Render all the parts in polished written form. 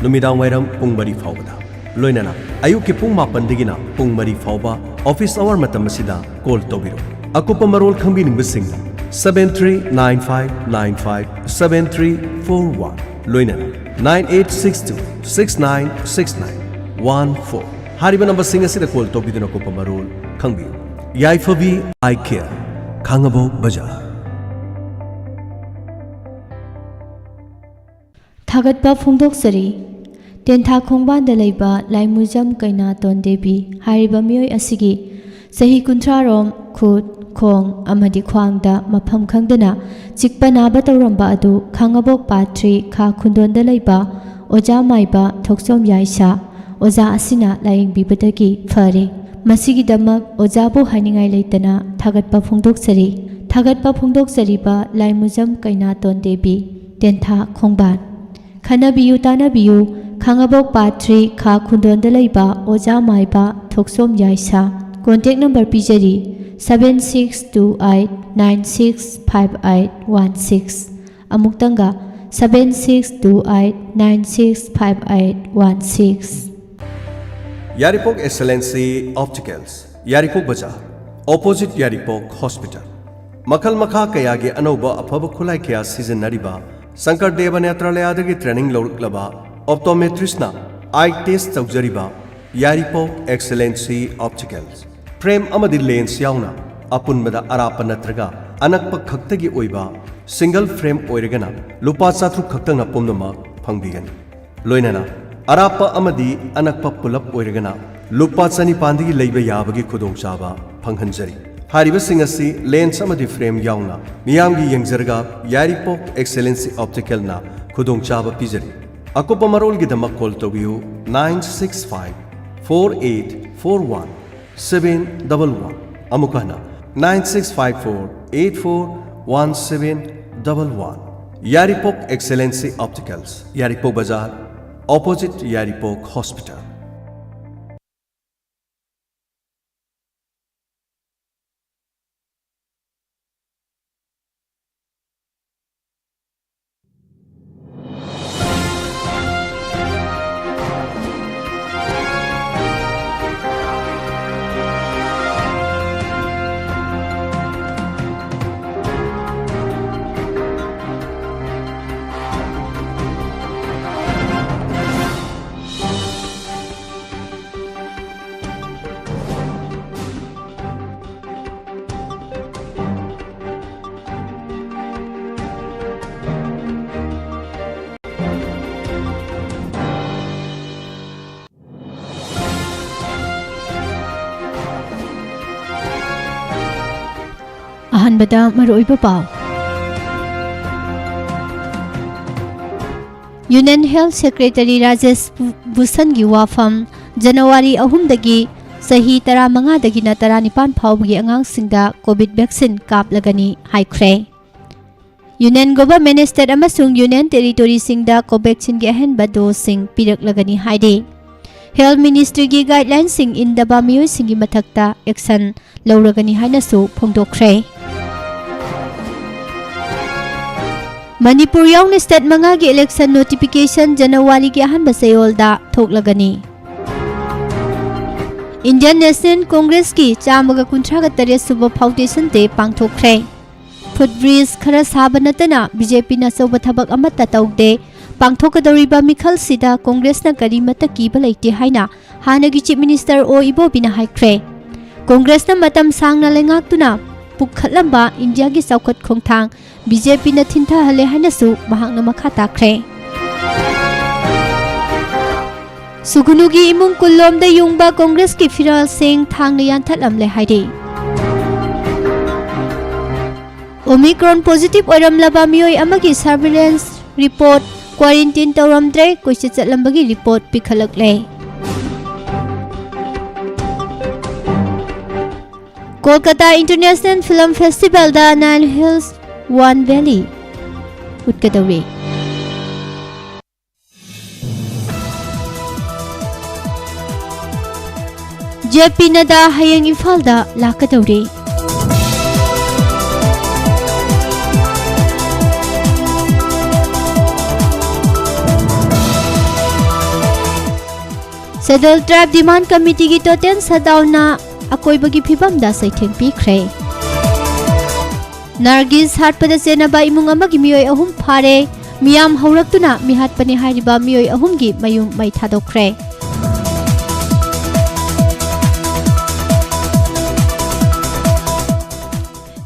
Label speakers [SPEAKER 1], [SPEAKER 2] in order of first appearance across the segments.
[SPEAKER 1] नुमिदांग वायरम पुंग मरी फावबदा लोइनना अयुक के पुंग मापनदगिना पुंग मरी फावबा ऑफिस आवर मतम मसिदा कॉल तौबिरो अकुप मरोल खंबिनिंगबसिंग 7395957341 लोइनना 9862696914 हारिबा नंबर सिंग असिदा कॉल तौबिदुना अकुप मरोल खंबियो याइफबी आई केयर खांगबो बाजार
[SPEAKER 2] थागतबा फोंदोकसरी तेंथा खोंबांदा लेबा लाइमुजम कैनातोन देवी हारिबा मियोय असिगी सही कुंथ्रारोम खुद खोंग अमदि ख्वांगदा मफम खंगदना चिकपा नाबा तौरंबा अदु खांगबोक पात्री खा खुंदोंदा लेबा ओजा माइबा थोक्सोम याइसा ओजा असिना लाइंग बिबदगी फरे मसिगिदमक ओजाबो हाइनिंगाई लेतना थागतबा फोंदोकसरीबा लाइमुजम कैनातोन देवी तेंथा खोंबान खनबियु तानबियु खांगबोक पात्री खा खुंदोंदा लेबा ओजा माइबा थोक्सोम याइसा contact number पीजरी 7628965816 अमुक्तंगा 7628965816
[SPEAKER 1] यारिपोक excellency opticals Yairipok Bazar opposite Yairipok hospital मखल मखा कयागे अनौबा अफब खुलाई कया सीजन नरिबा शंकर देव नेत्रालयादगी ट्रेनिंग लौरक्लबा ऑप्टोमेट्रिस्टना आई टेस्ट तौजरिबा यारिपोक एक्सेलेंसी ऑप्टिकल्स फ्रेम अमदि लेंस याउना अपुनबदा अराप नत्रगा अनकप खक्तगी ओइबा सिंगल फ्रेम ओइरगना लुपा 400 खक्तंग पुमनमा फंगबिगनी लोइनना अराप अमदि अनकप पुलप ओइरगना लुपा 2,900 लेबा याबगी खुदोंचाबा फंगहंजरी हारिबा सिंग असि लेंस अमदि फ्रेम याउना मियामगी यंगजरगा यारिपोक एक्सेलेंसी ऑप्टिकलना खुदोंचाबा पिजरी अकुप मरोलगी दमक कॉल तौबियु 9654841711 अमुकहना 9654841711 यारिपोक excellency opticals Yairipok Bazar opposite Yairipok hospital
[SPEAKER 2] अहनबदा मरोइबा पाव union health secretary Rajesh Bhushan की वाफम जनवरी 3 सही 15 19 फाउबगी अंगांसिंगदा कोविड वैक्सीन कापलगनी हाइख्रे यूनियन गवर्नमेंट स्टेट अमसुंग यूनियन टेरिटोरी सिंगदा कोवैक्सीन की अहनबा डोज सिंग पिरकलगनी हाइदे हेल्थ मिनिस्ट्री की गाइडलाइन सिंग इंदबा मियोय सिंगी मथक्ता एक्शन लौरगनी हाइनसु फोंदोखरे मणिपुर याउन स्टेट मंगा की इलेक्शन नोटिफिकेशन जनवरी की अहनबा सयोलदा थोकलगनी इंडियन नेशनल कांग्रेस की 153 सुब फाउंडेशन डे पांगथोखरे फुटब्रिज खरा साबा नतना बीजेपी ना चौबा थबक अमत्ता तौदे पांगथोकदौरिबा मिखलसिदा कांग्रेसना करीमता कीबा लेते हाइना हानगी चीफ मिनिस्टर ओ इबोबिना हाइख्रे कांग्रेसना मतम सांगना लेंगाक्तुना पुखलंबा इंडिया की चौखट खोंथांग बीजेपी न थिंथाहले हाइनसु महांगना मखा ताख्रे सुगुनुगी इमुंग कुल्लोमदा युंगबा कांग्रेस की फिराल सिंह थांगना यानथलमले हाइदे ओमिक्रॉन पॉजिटिव ओरमलबा मियोय अमगी सर्वेलेंस रिपोर्ट क्वारंटाइन तौरमद्रे कोइसे चलंबगी रिपोर्ट पिखलकले कोलकाता इंटरनेशनल फिल्म फेस्टिवल दा 9 हिल्स 1 वैली उतकदौरे जेपी नदा हयंग इम्फालदा लाकदौरे Scheduled Tribe Demand Committee की total shutdown na akoibagi phibam da saitheng pikre. Nargis hatpada senaba imung amagi miyoi ahum phare miyam haurakuna mihatpani hariba miyoi ahum gi mayung mai thadokre.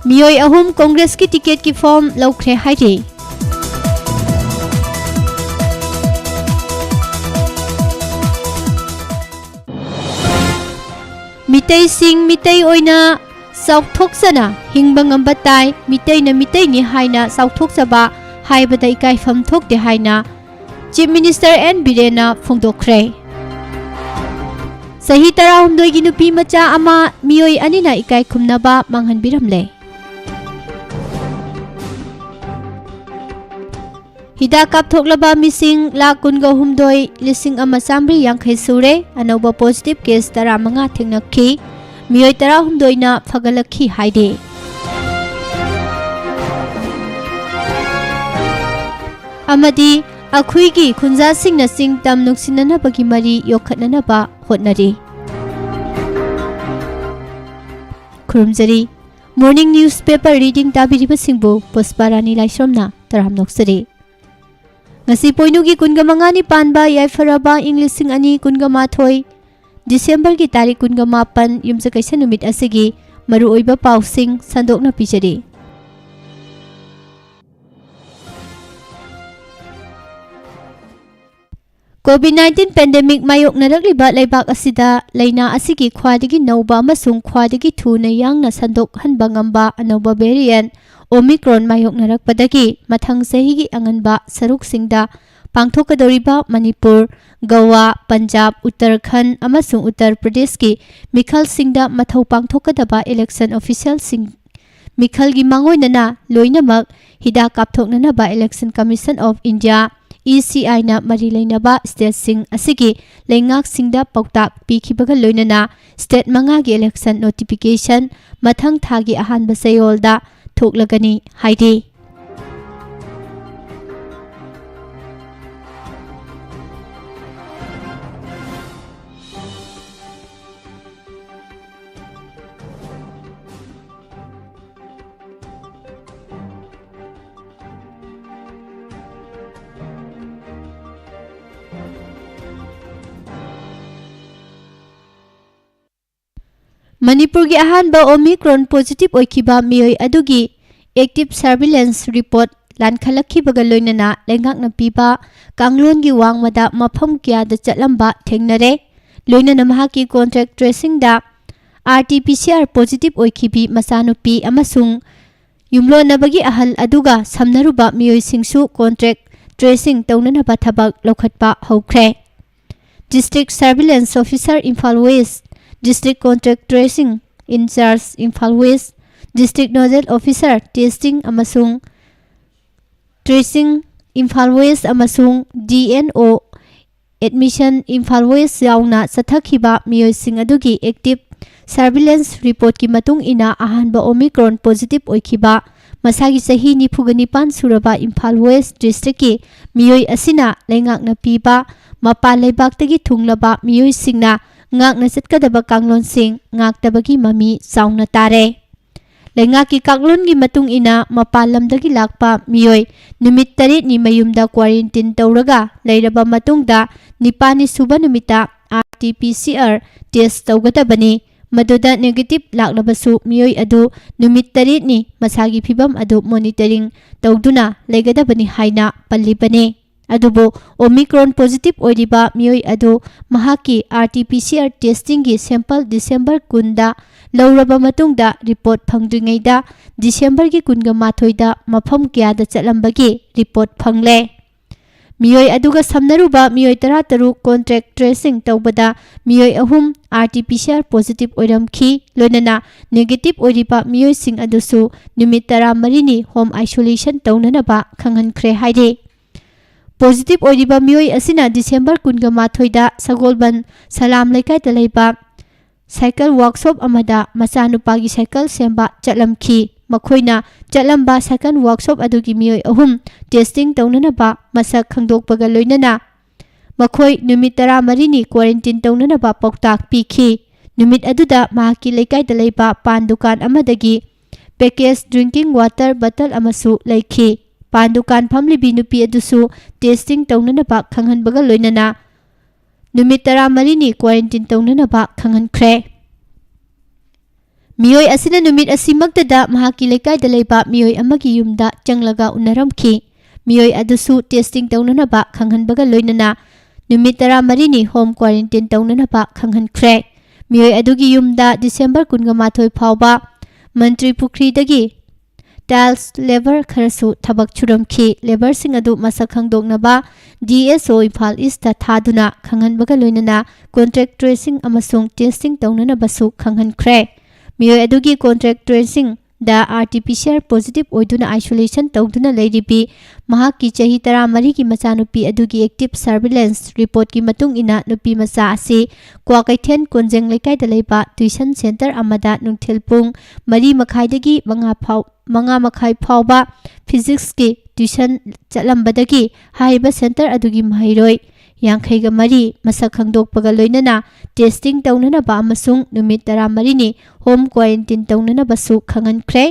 [SPEAKER 2] Miyoi ahum Congress ki ticket ki form laukre hairi. Mitay sing mitay oina sauthok sana hingbang ambatai mitay na mitay ni haina sauthok saba haibada ikai famthok de haina Chief Minister N Birena phongdokre. Sahi tarahumdoi gi nupi macha ama miyoi anina ikai khumnaba manghan biramle. Hida kapthoklaba mising la kunga humdoi lising ama samri yangkhai sure anoba positive case tara manga thengnakhi miyoi tara humdoi na phagalakhi haide. Amadi akhui gi khunja singna sing tam nuksinana bagi mari yokhatnana ba hotnari. Khurumjari morning newspaper reading tabiriba singbu Pusparani Laisromna taram noksari. Ngasi poinugi kunga mangani panba yaifaraba Englising ani kunga mathoi December ki tarik kunga mapan yumsa kaisa numit asigi maru oiba pausing sandokna pijari. COVID-19 pandemic mayok narakliba laibak asida laina asigi khwadagi nauba amasung khwadagi thuna yangna sandok hanba ngamba anauba variant Omicron mayok narakpadagi mathang sahigi anganba saruk singda pangthokadoriba Manipur, Goa, Punjab, Uttarakhand amasung Uttar Pradesh ki mikhal singda mathau pangthokadaba election official sing mikhal gi mangoinana loinamak hida kapthoknana ba Election Commission of India ECI na mari lainaba state sing asigi leingak singda pautak pikhibaga loinana state manga gi election notification mathang thagi ahanba sayolda thoklagani haidi. Manipur gi ahanba Omicron positive oikiba miyoi adugi active surveillance report lankhalakhi baga loinana lengak na piba kanglon gi wangmada mafam kya da chatlamba thengnare loinana mahaki contract tracing da RT-PCR positive oikibi masanupi amasung yumlonabagi ahal aduga samnaruba miyoi singsu contract tracing taunanaba thabak lokhatpa hokre. District Surveillance Officer Imphal West, District Contract Tracing in charge Imphal West, District Nodal Officer Testing amasung Tracing Imphal West amasung DNO Admission Imphal West yauna sathakhiba miyoi sing adugi active surveillance report ki matung ina ahanba Omicron positive oikhiba masagi sahi nipugani suraba Imphal West District ki miyoi asina lengak na piba mapa leibaktagi thunglaba miyoi singna ngak na chatkadaba kanglon sing ngak tabagi mami saungna tare. Lengak ki kanglon gi matung ina mapa lamdagi lakpa miyoi numit tarit ni mayumda quarantine tawraga leiraba matungda nipani suba numita RT-PCR test tawgadabani maduda negative laklabasu miyoi adu numit tarit ni masagi phibam adu monitoring tawduna leigadabani haina pallibani. Adubo Omicron positive oiriba miyoi adu mahaki RT-PCR testing gi sample December kunda lauraba matungda report phangdringaida December gi kunga mathoida mafam kya da chatlambagi report phangle. Miyoi aduga samnaruba miyoi 13 contract tracing tawbada miyoi ahum RT-PCR positive oiramkhi loinana negative oiriba miyoi sing adusu numit 13 ni home isolation tawnanaba khanghankhre haide. Positive oiriba miyoi asina December kunga mathoida Sagolban Salam Laikai talaiba cycle workshop amada machanupagi cycle semba chatlamkhi makhoina chatlamba cycle workshop adugi miyoi ahum testing tawnanaba masak khangdokpaga loinana ꯃꯈꯣꯏ ꯅꯨꯃꯤꯠ 14ꯅꯤ quarantine ꯇꯧꯅꯅꯕ ꯄꯥꯎꯇꯥꯛ ꯄꯤꯈꯤ꯫ ꯅꯨꯃꯤꯠ ꯑꯗꯨꯗ ꯃꯍꯥꯛꯀꯤ ꯂꯩꯀꯥꯏꯗ ꯂꯩꯕ ꯄꯥꯟ ꯗꯨꯀꯥꯟ ꯑꯃꯗꯒꯤ ꯄꯦꯀꯦꯖ ꯗ꯭ꯔꯤꯡꯀꯤꯡ ꯋꯥꯇꯔ ꯕꯇꯜ ꯑꯃꯁꯨ ꯂꯩꯈꯤ꯫ ꯄꯥꯟ ꯗꯨꯀꯥꯟ ꯐꯝꯂꯤꯕꯤ ꯅꯨꯄꯤ ꯑꯗꯨꯁꯨ ꯇꯦꯁꯇꯤꯡ ꯇꯧꯅꯅꯕ ꯈꯪꯍꯟꯕꯒ ꯂꯣꯏꯅꯅ ꯅꯨꯃꯤꯠ 14ꯅꯤ ꯀ꯭ꯋꯥꯔꯦꯟꯇꯤꯟ ꯇꯧꯅꯅꯕ ꯈꯪꯍꯟꯈ꯭ꯔꯦ꯫ ꯃꯤꯑꯣꯏ ꯑꯁꯤꯅ ꯅꯨꯃꯤꯠ ꯑꯁꯤꯃꯛꯇꯗ ꯃꯍꯥꯛꯀꯤ ꯂꯩꯀꯥꯏꯗ ꯂꯩꯕ ꯃꯤꯑꯣꯏ ꯑꯃꯒꯤ ꯌꯨꯝꯗ ꯆꯪꯂꯒ ꯎꯅꯔꯝꯈꯤ꯫ ꯃꯤꯑꯣꯏ ꯑꯗꯨꯁꯨ ꯇꯦꯁꯇꯤꯡ ꯇꯧꯅꯅꯕ ꯈꯪꯍꯟꯕꯒ ꯂꯣꯏꯅꯅ ꯅꯨꯃꯤꯠ 14ꯅꯤ ꯍꯣꯝ ꯀ꯭ꯋꯥꯔꯦꯟꯇꯤꯟ ꯇꯧꯅꯅꯕ ꯈꯪꯍꯟꯈ꯭ꯔꯦ꯫ ꯃꯤꯑꯣꯏ ꯑꯗꯨꯒꯤ ꯌꯨꯝꯗ ꯗꯤꯁꯦꯝꯕꯔ 22 ꯐꯥꯎꯕ ꯃꯟꯇ꯭ꯔꯤ ꯄꯨꯈ꯭ꯔꯤꯗꯒꯤ ꯇꯥꯏꯜꯁ ꯂꯦꯕꯔ ꯈꯔꯁꯨ ꯊꯕꯛ ꯁꯨꯔꯝꯈꯤ꯫ ꯂꯦꯕꯔꯁꯤꯡ ꯑꯗꯨ ꯃꯁꯛ ꯈꯪꯗꯣꯛꯅꯕ DSO ꯏꯝꯐꯥꯜ ꯏꯁꯇ ꯊꯥꯗꯨꯅ ꯈꯪꯍꯟꯕꯒ ꯂꯣꯏꯅꯅ ꯀꯣꯟꯇ꯭ꯔꯦꯛ ꯇ꯭ꯔꯦꯁꯤꯡ ꯑꯃꯁꯨꯡ ꯇꯦꯁꯇꯤꯡ ꯇꯧꯅꯅꯕꯁꯨ ꯈꯪꯍꯟꯈ꯭ꯔꯦ꯫ ꯃꯤꯑꯣꯏ ꯑꯗꯨꯒꯤ ꯀꯣꯟꯇ꯭ꯔꯦꯛ ꯇ꯭ꯔꯦꯁꯤꯡꯗ RT-PCR ꯄꯣꯖꯤꯇꯤꯚ ꯑꯣꯏꯗꯨꯅ ꯑꯥꯏꯁꯣꯂꯦꯁꯟ ꯇꯧꯗꯨꯅ ꯂꯩꯔꯤꯕꯤ ꯃꯍꯥꯛꯀꯤ ꯆꯍꯤ 14ꯒꯤ ꯃꯆꯥꯅꯨꯄꯤ ꯑꯗꯨꯒꯤ ꯑꯦꯛꯇꯤꯚ ꯁꯔꯚꯤꯂꯦꯟꯁ ꯔꯤꯄꯣꯔꯠꯀꯤ ꯃꯇꯨꯡ ꯏꯟꯅ ꯅꯨꯄꯤ ꯃꯆꯥ ꯑꯁꯤ ꯀ꯭ꯋꯥꯀꯩꯊꯦꯜ ꯀꯣꯟꯖꯦꯡ ꯂꯩꯀꯥꯏꯗ ꯂꯩꯕ ꯇ꯭ꯌꯨꯁꯟ ꯁꯦꯟꯇꯔ ꯑꯃꯗ ꯅꯨꯡꯊꯤꯜ ꯄꯨꯡ 4:30ꯗꯒꯤ 5:30 ꯐꯥꯎꯕ ꯐꯤꯖꯤꯛꯁꯀꯤ ꯇ꯭ꯌꯨꯁꯟ ꯆꯠꯂꯝꯕꯗꯒꯤ ꯍꯥꯏꯔꯤꯕ ꯁꯦꯟꯇꯔ ꯑꯗꯨꯒꯤ ꯃꯍꯩꯔꯣꯏ 54 ꯃꯁꯛ ꯈꯪꯗꯣꯛꯄꯒ ꯂꯣꯏꯅꯅ ꯇꯦꯁꯇꯤꯡ ꯇꯧꯅꯅꯕ ꯑꯃꯁꯨꯡ ꯅꯨꯃꯤꯠ 14ꯅꯤ ꯍꯣꯝ ꯀ꯭ꯋꯥꯔꯦꯟꯇꯤꯟ ꯇꯧꯅꯅꯕꯁꯨ ꯈꯪꯍꯟꯈ꯭ꯔꯦ꯫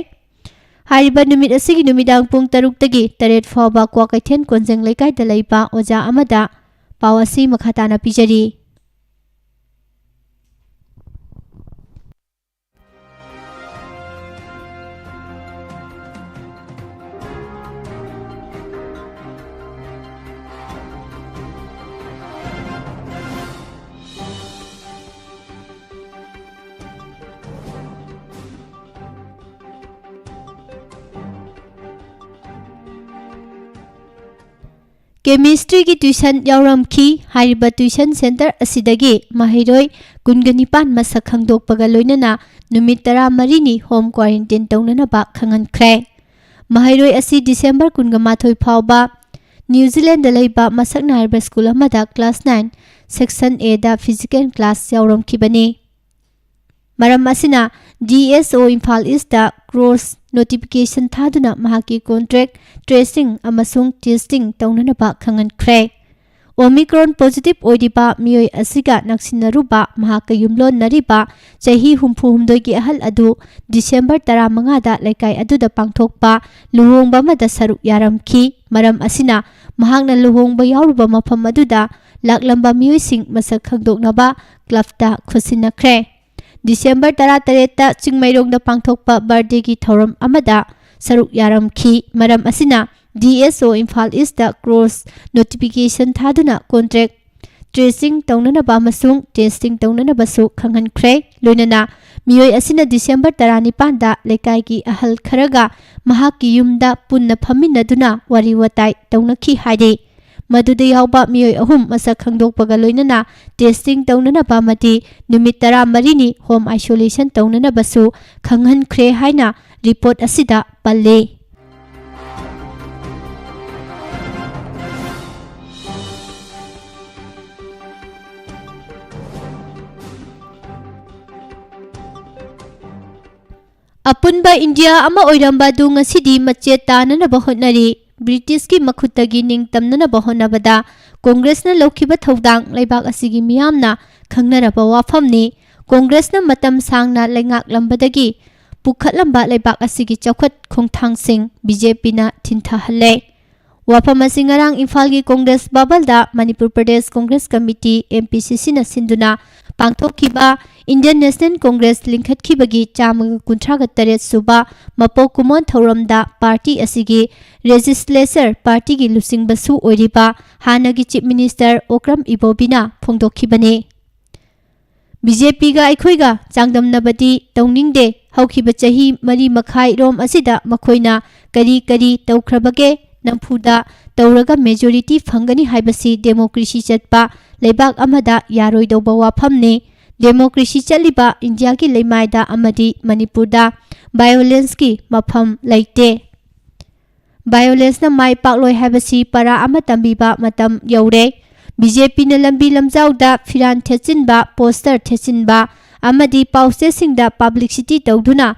[SPEAKER 2] ꯍꯥꯏꯔꯤꯕ ꯅꯨꯃꯤꯠ ꯑꯁꯤꯒꯤ ꯅꯨꯃꯤꯗꯥꯡ ꯄꯨꯡ 6ꯗꯒꯤ 8 ꯐꯥꯎꯕ ꯀ꯭ꯋꯥꯀꯩꯊꯦꯜ ꯀꯣꯟꯖꯦꯡ ꯂꯩꯀꯥꯏꯗ ꯂꯩꯕ ꯑꯣꯖꯥ ꯑꯃꯗ ꯄꯥꯎ ꯑꯁꯤ ꯃꯈꯥ ꯇꯥꯅ ꯄꯤꯖꯔꯤ꯫ ꯀꯦꯃꯤꯁꯇ꯭ꯔꯤꯒꯤ ꯇ꯭ꯌꯨꯁꯟ ꯌꯥꯎꯔꯝꯈꯤ꯫ ꯍꯥꯏꯔꯤꯕ ꯇ꯭ꯌꯨꯁꯟ ꯁꯦꯟꯇꯔ ꯑꯁꯤꯗꯒꯤ ꯃꯍꯩꯔꯣꯏ 29 ꯃꯁꯛ ꯈꯪꯗꯣꯛꯄꯒ ꯂꯣꯏꯅꯅ ꯅꯨꯃꯤꯠ 14ꯅꯤ ꯍꯣꯝ ꯀ꯭ꯋꯥꯔꯦꯟꯇꯤꯟ ꯇꯧꯅꯅꯕ ꯈꯪꯍꯟꯈ꯭ꯔꯦ꯫ ꯃꯍꯩꯔꯣꯏ ꯑꯁꯤ ꯗꯤꯁꯦꯝꯕꯔ 22 ꯐꯥꯎꯕ ꯅ꯭ꯌꯨꯖꯤꯂꯦꯟꯗꯗ ꯂꯩꯕ ꯃꯁꯛ ꯅꯥꯏꯔꯕ ꯁ꯭ꯀꯨꯜ ꯑꯃꯗ ꯀ꯭ꯂꯥꯁ 9 ꯁꯦꯛꯁꯟ Aꯗ ꯐꯤꯖꯤꯀꯦꯜ ꯀ꯭ꯂꯥꯁ ꯌꯥꯎꯔꯝꯈꯤꯕꯅꯤ꯫ ꯃꯔꯝ ꯑꯁꯤꯅ DSO Imphal east cross notification ꯊꯥꯗꯨꯅ ꯃꯍꯥꯛꯀꯤ ꯀꯣꯟꯇ꯭ꯔꯦꯛ ꯇ꯭ꯔꯦꯁꯤꯡ ꯑꯃꯁꯨꯡ ꯇꯦꯁꯇꯤꯡ ꯇꯧꯅꯅꯕ ꯈꯪꯍꯟꯈ꯭ꯔꯦ꯫ ꯑꯣꯃꯤꯀ꯭ꯔꯣꯟ ꯄꯣꯖꯤꯇꯤꯚ ꯑꯣꯏꯔꯤꯕ ꯃꯤꯑꯣꯏ ꯑꯁꯤꯒ ꯅꯛꯁꯤꯟꯅꯔꯨꯕ ꯃꯍꯥꯛꯀ ꯌꯨꯝꯂꯣꯟꯅꯔꯤꯕ ꯆꯍꯤ 64ꯒꯤ ꯑꯍꯜ ꯑꯗꯨ ꯗꯤꯁꯦꯝꯕꯔ 15ꯗ ꯂꯩꯀꯥꯏ ꯑꯗꯨꯗ ꯄꯥꯡꯊꯣꯛꯄ ꯂꯨꯍꯣꯡꯕ ꯑꯃꯗ ꯁꯔꯨꯛ ꯌꯥꯔꯝꯈꯤ꯫ ꯃꯔꯝ ꯑꯁꯤꯅ ꯃꯍꯥꯛꯅ ꯂꯨꯍꯣꯡꯕ ꯌꯥꯎꯔꯨꯕ ꯃꯐꯝ ꯑꯗꯨꯗ ꯂꯥꯛꯂꯝꯕ ꯃꯤꯑꯣꯏꯁꯤꯡ ꯃꯁꯛ ꯈꯪꯗꯣꯛꯅꯕ ꯀ꯭ꯂꯕꯇ ꯈꯨꯠꯁꯤꯟꯅꯈ꯭ꯔꯦ꯫ ꯗꯤꯁꯦꯝꯕꯔ 18ꯗ ꯆꯤꯡꯃꯩꯔꯣꯡꯗ ꯄꯥꯡꯊꯣꯛꯄ ꯕꯔꯊꯗꯦꯒꯤ ꯊꯧꯔꯝ ꯑꯃꯗ ꯁꯔꯨꯛ ꯌꯥꯔꯝꯈꯤ꯫ ꯃꯔꯝ ꯑꯁꯤꯅ DSO Imphal east cross notification ꯊꯥꯗꯨꯅ ꯀꯣꯟꯇ꯭ꯔꯦꯛ ꯇ꯭ꯔꯦꯁꯤꯡ ꯇꯧꯅꯅꯕ ꯑꯃꯁꯨꯡ ꯇꯦꯁꯇꯤꯡ ꯇꯧꯅꯅꯕꯁꯨ ꯈꯪꯍꯟꯈ꯭ꯔꯦ꯫ ꯂꯣꯏꯅꯅ ꯃꯤꯑꯣꯏ ꯑꯁꯤꯅ ꯗꯤꯁꯦꯝꯕꯔ 19ꯗ ꯂꯩꯀꯥꯏꯒꯤ ꯑꯍꯜ ꯈꯔꯒ ꯃꯍꯥꯛꯀꯤ ꯌꯨꯝꯗ ꯄꯨꯟꯅ ꯐꯝꯃꯤꯟꯅꯗꯨꯅ ꯋꯥꯔꯤ ꯋꯥꯇꯥꯏ ꯇꯧꯅꯈꯤ ꯍꯥꯏꯔꯤ꯫ ꯃꯗꯨꯗ ꯌꯥꯎꯕ ꯃꯤꯑꯣꯏ 3 ꯃꯁꯛ ꯈꯪꯗꯣꯛꯄꯒ ꯂꯣꯏꯅꯅ ꯇꯦꯁꯇꯤꯡ ꯇꯧꯅꯅꯕ ꯑꯃꯗꯤ ꯅꯨꯃꯤꯠ 14ꯅꯤ ꯍꯣꯝ ꯑꯥꯏꯁꯣꯂꯦꯁꯟ ꯇꯧꯅꯅꯕꯁꯨ ꯈꯪꯍꯟꯈ꯭ꯔꯦ ꯍꯥꯏꯅ ꯔꯤꯄꯣꯔꯠ ꯑꯁꯤꯗ ꯄꯜꯂꯤ꯫ ꯑꯄꯨꯟꯕ ꯏꯟꯗꯤꯌꯥ ꯑꯃ ꯑꯣꯏꯔꯝꯕ ꯑꯗꯨ ꯉꯁꯤꯗꯤ ꯃꯆꯦꯠ ꯇꯥꯅꯅꯕ ꯍꯣꯠꯅꯔꯤ꯫ ꯕ꯭ꯔꯤꯇꯤꯁꯀꯤ ꯃꯈꯨꯠꯇꯒꯤ ꯅꯤꯡꯇꯝꯅꯅꯕ ꯍꯣꯠꯅꯕꯗ ꯀꯣꯡꯒ꯭ꯔꯦꯁꯅ ꯂꯧꯈꯤꯕ ꯊꯧꯗꯥꯡ ꯂꯩꯕꯥꯛ ꯑꯁꯤꯒꯤ ꯃꯤꯌꯥꯝꯅ ꯈꯪꯅꯔꯕ ꯋꯥꯐꯝꯅꯤ꯫ ꯀꯣꯡꯒ꯭ꯔꯦꯁꯅ ꯃꯇꯝ ꯁꯥꯡꯅ ꯂꯩꯉꯥꯛꯂꯝꯕꯗꯒꯤ ꯄꯨꯈꯠꯂꯝꯕ ꯂꯩꯕꯥꯛ ꯑꯁꯤꯒꯤ ꯆꯥꯎꯈꯠ ꯈꯣꯡꯊꯥꯡꯁꯤꯡ BJPꯅ ꯊꯤꯟꯊꯍꯜꯂꯦ꯫ ꯋꯥꯐꯝ ꯑꯁꯤ ꯉꯔꯥꯡ ꯏꯝꯐꯥꯜꯒꯤ ꯀꯣꯡꯒ꯭ꯔꯦꯁ ꯚꯕꯟꯗ ꯃꯅꯤꯄꯨꯔ ꯄ꯭ꯔꯗꯦꯁ ꯀꯣꯡꯒ꯭ꯔꯦꯁ ꯀꯃꯤꯇꯤ MPCCꯅ ꯁꯤꯟꯗꯨꯅ ꯄꯥꯡꯊꯣꯛꯈꯤꯕ ꯏꯟꯗꯤꯌꯟ ꯅꯦꯁꯅꯦꯜ ꯀꯣꯡꯒ꯭ꯔꯦꯁ ꯂꯤꯡꯈꯠꯈꯤꯕꯒꯤ 138 ꯁꯨꯕ ꯃꯄꯣꯛ ꯀꯨꯝꯑꯣꯟ ꯊꯧꯔꯝꯗ ꯄꯥꯔꯇꯤ ꯑꯁꯤꯒꯤ ꯂꯦꯖꯤꯁꯂꯦꯆꯔ ꯄꯥꯔꯇꯤꯒꯤ ꯂꯨꯆꯤꯡꯕꯁꯨ ꯑꯣꯏꯔꯤꯕ ꯍꯥꯟꯅꯒꯤ ꯆꯤꯞ ꯃꯤꯅꯤꯁꯇꯔ ꯑꯣꯀ꯭ꯔꯝ ꯏꯕꯣꯕꯤꯅ ꯐꯣꯡꯗꯣꯛꯈꯤꯕꯅꯤ꯫ BJPꯒ ꯑꯩꯈꯣꯏꯒ ꯆꯥꯡꯗꯝꯅꯕꯗꯤ ꯇꯧꯅꯤꯡꯗꯦ꯫ ꯍꯧꯈꯤꯕ ꯆꯍꯤ 4.5 ꯔꯣꯝ ꯑꯁꯤꯗ ꯃꯈꯣꯏꯅ ꯀꯔꯤ ꯀꯔꯤ ꯇꯧꯈ꯭ꯔꯕꯒꯦ? ꯅꯝꯐꯨꯗ ꯇꯧꯔꯒ ꯃꯦꯖꯣꯔꯤꯇꯤ ꯐꯪꯒꯅꯤ ꯍꯥꯏꯕꯁꯤ ꯗꯦꯃꯣꯀ꯭ꯔꯦꯁꯤ ꯆꯠꯄ ꯂꯩꯕꯥꯛ ꯑꯃꯗ ꯌꯥꯔꯣꯏꯗꯧꯕ ꯋꯥꯐꯝꯅꯤ꯫ ꯗꯦꯃꯣꯀ꯭ꯔꯦꯁꯤ ꯆꯠꯂꯤꯕ ꯏꯟꯗꯤꯌꯥꯒꯤ ꯂꯩꯃꯥꯏꯗ ꯑꯃꯗꯤ ꯃꯅꯤꯄꯨꯔꯗ ꯚꯥꯏꯑꯣꯂꯦꯟꯁꯀꯤ ꯃꯐꯝ ꯂꯩꯇꯦ꯫ ꯚꯥꯏꯑꯣꯂꯦꯟꯁꯅ ꯃꯥꯏ ꯄꯥꯛꯂꯣꯏ ꯍꯥꯏꯕꯁꯤ ꯄꯔꯥ ꯑꯃ ꯇꯝꯕꯤꯕ ꯃꯇꯝ ꯌꯧꯔꯦ꯫ BJPꯅ ꯂꯝꯕꯤ ꯂꯝꯖꯥꯎꯗ ꯐꯤꯔꯥꯟ ꯊꯦꯠꯆꯤꯟꯕ, ꯄꯣꯁꯇꯔ ꯊꯦꯠꯆꯤꯟꯕ ꯑꯃꯗꯤ ꯄꯥꯎꯆꯦꯁꯤꯡꯗ ꯄꯕ꯭ꯂꯤꯁꯤꯇꯤ ꯇꯧꯗꯨꯅ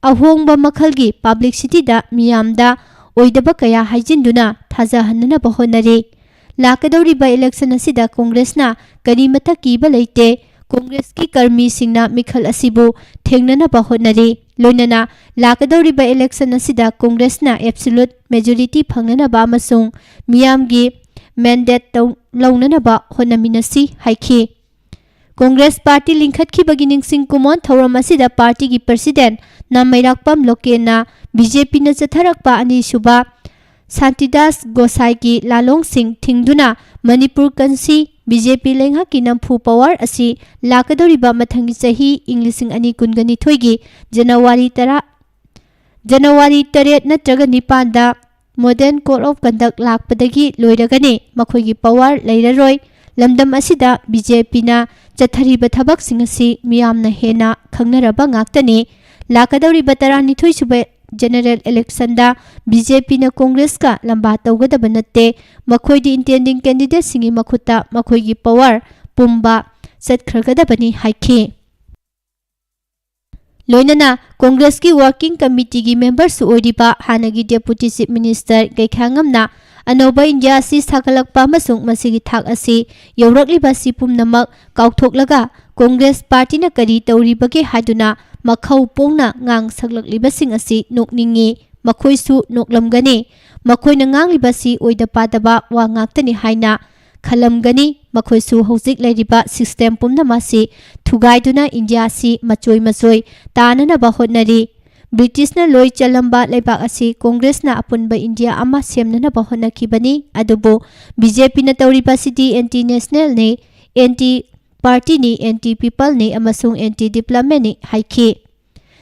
[SPEAKER 2] ꯑꯍꯣꯡꯕ ꯃꯈꯜꯒꯤ ꯄꯕ꯭ꯂꯤꯁꯤꯇꯤꯗ ꯃꯤꯌꯥꯝꯗ ꯑꯣꯏꯗꯕ ꯀꯌꯥ ꯍꯥꯏꯖꯤꯟꯗꯨꯅ ꯊꯥꯖꯍꯟꯅꯅꯕ ꯍꯣꯠꯅꯔꯤ꯫ लाकदौरिबा इलेक्शन असिदा कांग्रेसना करीमता कीबा लेते कांग्रेस की कर्मी सिंगना मिखल असिबु थेंगननबा होटनरी लोइनना लाकदौरिबा इलेक्शन असिदा कांग्रेसना एब्सोल्यूट मेजॉरिटी फंगननबा अमसुंग मियामगी मैंडेट लौननबा होटनमिनसी हाइखी कांग्रेस पार्टी लिंखतखिबगी निंगसिंग कुमोन थौरम असिदा पार्टी की प्रेसिडेंट नामैराकपम लोकेना बीजेपी न चथरकपा अनिसुबा शांतिदास गोसाई की लालोंग सिंह थिंगदुना मणिपुर कंसी बीजेपी लेंहा की नंफू पावर असी लाकदौरिबा मथंगी चही इंग 2022 की जनवरी 8 नत्रगा 9 दा मॉडर्न कोड ऑफ कंडक्ट लाकपदगी लोइरगने मखोगी पावर लेररोय लमदम असिदा बीजेपी ना चथरिबा थबक सिंग असि मियामना हेना खंगनरबा ngaktani लाकदौरिबा 12 सुबे जनरल इलेक्शन दा बीजेपी न कांग्रेस का लंबा तौगदबा नते मखोइदी इंटेंडिंग कैंडिडेट सिंगी मखुता मखोइगी पावर पुंबा चटखरगदबनी हाइखी लोइनना कांग्रेस की वर्किंग कमिटी की मेंबर्स ओइरिबा हानगी डेप्यूटी चीफ मिनिस्टर गैखांगमना अनोबा इंडिया सि साखलकपा मसुंग मसिगी थाक असि यौरकलिबा सि पुमनमक काउथोकलगा कांग्रेस पार्टी न करी तौरिबगे हादुना मखौ पोंगना ngang saklaklibasin asi nokningi makhoisu noklamgani makhoina nganglibasi oida padaba wa ngaktani haina khalamgani makhoisu hojik leiriba system pumnamasi thugaiduna india si machoi tanana ba hotnari british na loi chalamba leibak asi congress na apunba india ama semnana ba honakibani adubo bjp na tauriba city anti national ne anti party ni anti people ni amasung anti development ni haiki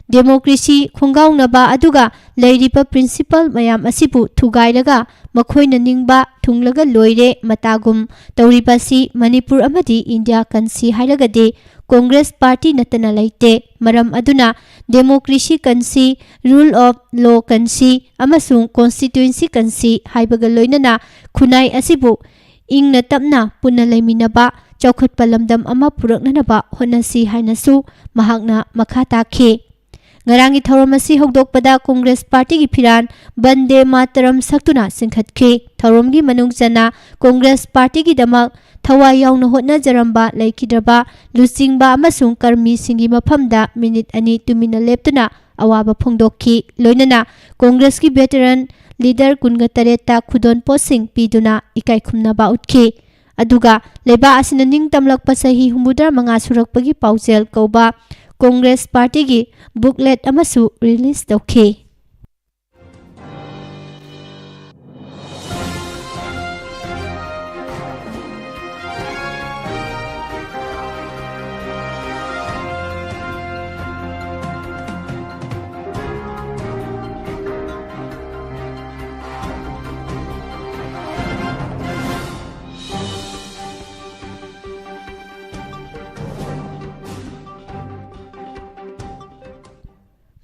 [SPEAKER 2] democracy khungaungnaba aduga leiriba principle mayam asibu thugairaga makhoina ningba thunglaga loire matagum tauribasi manipur amadi india kansi hairagade congress party natana laite maram aduna democracy kansi rule of law kansi amasung constituency kansi haibaga loinana khunai asibu ingna tapna punna leiminaba चौखट lamdam ama puraknanaba honasi hainasu mahakna makha takhi ngarangi thoromasi hokdokpada congress party gi phiran bande mataram saktuna singkhatki thoromgi manungchana congress party gi damak thawai yauna hotna jaramba laikidraba lusingba amasung karmi singi maphamda minute ani tumina leptuna awaba phongdokki loinana congress ki veteran leader kunga tareta khudon posing piduna ikai khumnaba utki aduga leba asina ning tamlakpa sahi humudar manga surakpagi paujel kauba congress party gi booklet amasu release tokhi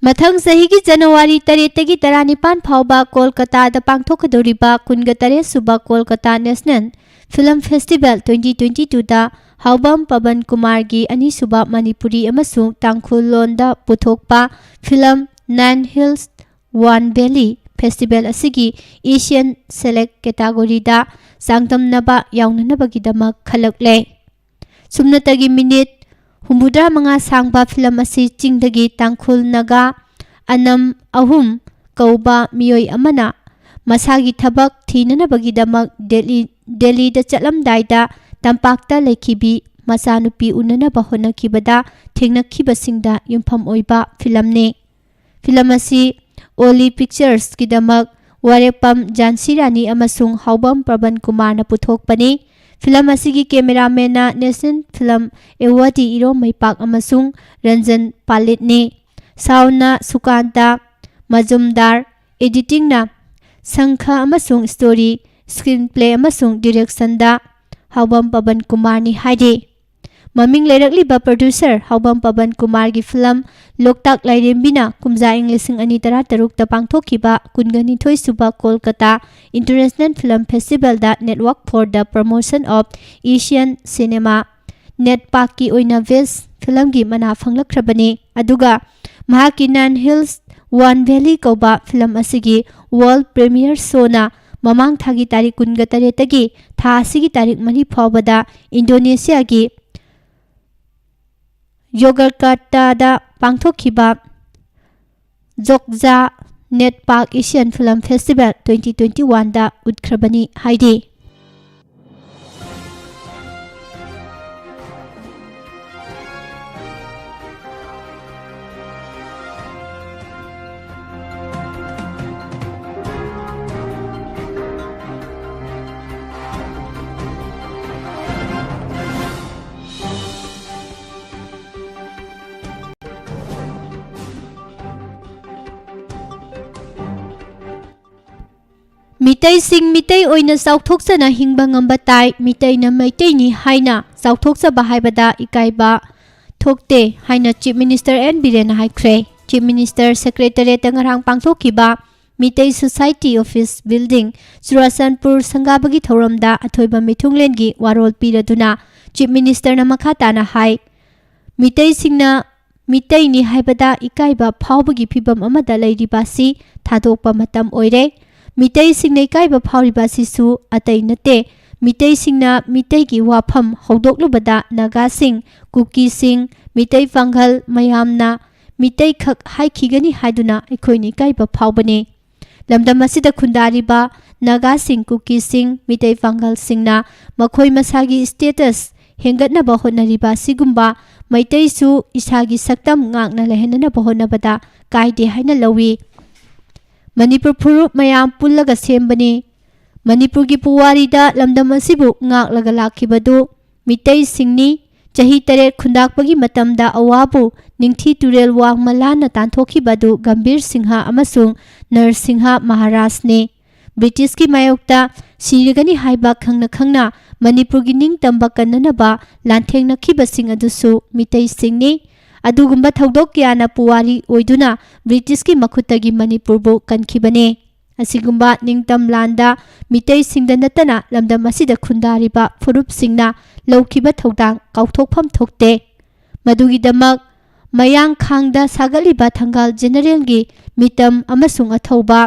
[SPEAKER 2] मथंग सही की जनवरी 8 की 19 फाउबा कोलकाता दा पांगथोकदोरिबा 19 सुबा Kolkata national film festival 2022 दा हाउबम पवन कुमार की अनि सुबा मणिपुरी अमसुंग तांखुल लोंदा पुथोकपा फिल्म 9 हिल्स 1 वैली फेस्टिवल असिगी एशियन सेलेक्ट कैटेगरी दा सांगतमनबा याउननबगिदमक खलकले सुमनतगी मिनिट हुमुद्रा मंगा सांगबा फिल्म असी चिंगदगी तांखुल नगा अनम अहुम कौबा मियोय अमना मसागी थबक थीननबगिदमक दिल्ली दा चलमदाइदा तंपाक्ता लेखिबी मसानुपी उननबा होनखिबदा थेंगनखिबसिंगदा युमफम ओइबा फिल्मने फिल्म असी ओली पिक्चर्स किदमक वारेपम जानसीरानी अमसुंग हाउबम प्रबन कुमार न पुथोकपनी फिल्म असिगी कैमरामैन नेशनल फिल्म एवार्डी इरो मैपाक अमसुंग रंजन पालितने साउना सुकांता मजुमदार एडिटिंग ना संखा अमसुंग स्टोरी स्क्रीन प्ले अमसुंग डायरेक्शन दा हाउबम पवन कुमार नि हाइदे ममिंग लेरकलिबा प्रोड्यूसर हाउबम पवन कुमार की फिल्म लोकताक लाइरेंबिना कुमजा इंग 2013 ता पांगथोखिबा 22 सुबा कोलकाता इंटरनेशनल फिल्म फेस्टिवल दा network for the promotion of Asian cinema NETPAC की ओइना बेस्ट फिल्म की मना फंगलखरबने अदुगा महाकी 9 हिल्स 1 वैली कौबा फिल्म असिगी वर्ल्ड प्रीमियर शोना ꯃꯃꯥꯡ ꯊꯥꯒꯤ ꯇꯥꯔꯤꯛ 28ꯇꯒꯤ ꯊꯥ ꯑꯁꯤꯒꯤ ꯇꯥꯔꯤꯛ 4 ꯐꯥꯎꯕꯗ ꯏꯟꯗꯣꯅꯦꯁꯤꯌꯥꯒꯤ ꯌꯣꯒꯔꯀꯥꯔꯇꯥꯗ ꯄꯥꯡꯊꯣꯛꯈꯤꯕ ꯖꯣꯒꯖꯥ ꯅꯦꯠ ꯄꯥर्क एशियन फिल्म फेस्टिवल 2021ꯗ ꯎꯠꯈ꯭ꯔꯕꯅꯤ ꯍꯥꯏꯔꯤ꯫ ꯃꯤꯇꯩꯁꯤꯡ ꯃꯤꯇꯩ ꯑꯣꯏꯅ ꯆꯥꯎꯊꯣꯛꯆꯅ ꯍꯤꯡꯕ ꯉꯝꯕ ꯇꯥꯏ, ꯃꯤꯇꯩꯅ ꯃꯩꯇꯩꯅꯤ ꯍꯥꯏꯅ ꯆꯥꯎꯊꯣꯛꯆꯕ ꯍꯥꯏꯕꯗ ꯏꯀꯥꯏꯕ ꯊꯣꯛꯇꯦ ꯍꯥꯏꯅ ꯆꯤꯞ ꯃꯤꯅꯤꯁꯇꯔ ꯑꯦꯟ ꯕꯤꯔꯦꯟꯅ ꯍꯥꯏꯈ꯭ꯔꯦ꯫ ꯆꯤꯞ ꯃꯤꯅꯤꯁꯇꯔ ꯁꯦꯀ꯭ꯔꯦꯇꯔꯤꯌꯦꯠꯇ ꯉꯔꯥꯡ ꯄꯥꯡꯊꯣꯛꯈꯤꯕ Meitei society office building Churachandpur ꯁꯪꯒꯥꯕꯒꯤ ꯊꯧꯔꯝꯗ ꯑꯊꯣꯏꯕ ꯃꯤꯊꯨꯡꯂꯦꯟꯒꯤ ꯋꯥꯔꯣꯜ ꯄꯤꯔꯗꯨꯅ ꯆꯤꯞ ꯃꯤꯅꯤꯁꯇꯔꯅ ꯃꯈꯥ ꯇꯥꯅ ꯍꯥꯏ ꯃꯤꯇꯩꯁꯤꯡꯅ ꯃꯤꯇꯩꯅꯤ ꯍꯥꯏꯕꯗ ꯏꯀꯥꯏꯕ ꯐꯥꯎꯕꯒꯤ ꯐꯤꯚꯝ ꯑꯃꯗ ꯂꯩꯔꯤꯕ ꯑꯁꯤ ꯊꯥꯗꯣꯛꯄ ꯃꯇꯝ ꯑꯣꯏꯔꯦ꯫ ꯃꯤꯇꯩꯁꯤꯡꯅ ꯏꯀꯥꯏꯕ ꯐꯥꯎꯔꯤꯕ ꯑꯁꯤꯁꯨ ꯑꯇꯩ ꯅꯠꯇꯦ, ꯃꯤꯇꯩꯁꯤꯡꯅ ꯃꯤꯇꯩꯒꯤ ꯋꯥꯐꯝ ꯍꯧꯗꯣꯛꯂꯨꯕꯗ ꯅꯥꯒꯥꯁꯤꯡ, ꯀꯨꯀꯤꯁꯤꯡ, ꯃꯤꯇꯩ ꯄꯥꯡꯒꯜ ꯃꯌꯥꯝꯅ ꯃꯤꯇꯩꯈꯛ ꯍꯥꯏꯈꯤꯒꯅꯤ ꯍꯥꯏꯗꯨꯅ ꯑꯩꯈꯣꯏꯅ ꯏꯀꯥꯏꯕ ꯐꯥꯎꯕꯅꯤ꯫ ꯂꯝꯗꯝ ꯑꯁꯤꯗ ꯈꯨꯟꯗꯥꯔꯤꯕ ꯅꯥꯒꯥꯁꯤꯡ, ꯀꯨꯀꯤꯁꯤꯡ, ꯃꯤꯇꯩ ꯄꯥꯡꯒꯜꯁꯤꯡꯅ ꯃꯈꯣꯏ ꯃꯁꯥꯒꯤ ꯁ꯭ꯇꯦꯇꯁ ꯍꯦꯟꯒꯠꯅꯕ ꯍꯣꯠꯅꯔꯤꯕ ꯑꯁꯤꯒꯨꯝꯕ ꯃꯩꯇꯩꯁꯨ ꯏꯁꯥꯒꯤ ꯁꯛꯇꯝ ꯉꯥꯛꯅ ꯂꯩꯍꯟꯅꯕ ꯍꯣꯠꯅꯕꯗ ꯀꯥꯏꯗꯦ ꯍꯥꯏꯅ ꯂꯧꯏ꯫ ꯃꯅꯤꯄꯨꯔ ꯐꯨꯔꯨꯞ ꯃꯌꯥꯝ ꯄꯨꯜꯂꯒ ꯁꯦꯝꯕꯅꯤ꯫ ꯃꯅꯤꯄꯨꯔꯒꯤ ꯄꯨꯋꯥꯔꯤꯗ ꯂꯝꯗꯝ ꯑꯁꯤꯕꯨ ꯉꯥꯛꯂꯒ ꯂꯥꯛꯈꯤꯕꯗꯨ ꯃꯤꯇꯩꯁꯤꯡꯅꯤ꯫ ꯆꯍꯤ 8 ꯈꯨꯟꯗꯥꯛꯄꯒꯤ ꯃꯇꯝꯗ ꯑꯋꯥꯕꯨ ꯅꯤꯡꯊꯤ ꯇꯨꯔꯦꯜ ꯋꯥꯡꯃ ꯂꯥꯟꯅ ꯇꯥꯟꯊꯣꯛꯈꯤꯕꯗꯨ ꯒꯝꯚꯤꯔ ꯁꯤꯡꯍ ꯑꯃꯁꯨꯡ ꯅꯔꯁꯤꯡꯍ ꯃꯍꯥꯔꯥꯖꯅꯤ꯫ ꯕ꯭ꯔꯤꯇꯤꯁꯀꯤ ꯃꯥꯌꯣꯛꯇ ꯁꯤꯔꯒꯅꯤ ꯍꯥꯏꯕ ꯈꯪꯅ ꯈꯪꯅ ꯃꯅꯤꯄꯨꯔꯒꯤ ꯅꯤꯡꯇꯝꯕ ꯀꯟꯅꯅꯕ ꯂꯥꯟꯊꯦꯡꯅꯈꯤꯕꯁꯤꯡ ꯑꯗꯨꯁꯨ ꯃꯤꯇꯩꯁꯤꯡꯅꯤ꯫ ꯑꯗꯨꯒꯨꯝꯕ ꯊꯧꯗꯣꯛ ꯀꯌꯥꯅ ꯄꯨꯋꯥꯔꯤ ꯑꯣꯏꯗꯨꯅ ꯕ꯭ꯔꯤꯇꯤꯁꯀꯤ ꯃꯈꯨꯠꯇꯒꯤ ꯃꯅꯤꯄꯨꯔꯕꯨ ꯀꯟꯈꯤꯕꯅꯤ꯫ ꯑꯁꯤꯒꯨꯝꯕ ꯅꯤꯡꯇꯝ ꯂꯥꯟꯗ ꯃꯤꯇꯩꯁꯤꯡꯗ ꯅꯠꯇꯅ ꯂꯝꯗꯝ ꯑꯁꯤꯗ ꯈꯨꯟꯗꯥꯔꯤꯕ ꯐꯨꯔꯨꯞꯁꯤꯡꯅ ꯂꯧꯈꯤꯕ ꯊꯧꯗꯥꯡ ꯀꯥꯎꯊꯣꯛꯐꯝ ꯊꯣꯛꯇꯦ꯫ ꯃꯗꯨꯒꯤꯗꯃꯛ ꯃꯌꯥꯡꯈꯥꯡꯗ ꯁꯥꯒꯠꯂꯤꯕ ꯊꯪꯒꯥꯜ ꯖꯦꯅꯔꯦꯜꯒꯤ ꯃꯤꯇꯝ ꯑꯃꯁꯨꯡ ꯑꯊꯧꯕ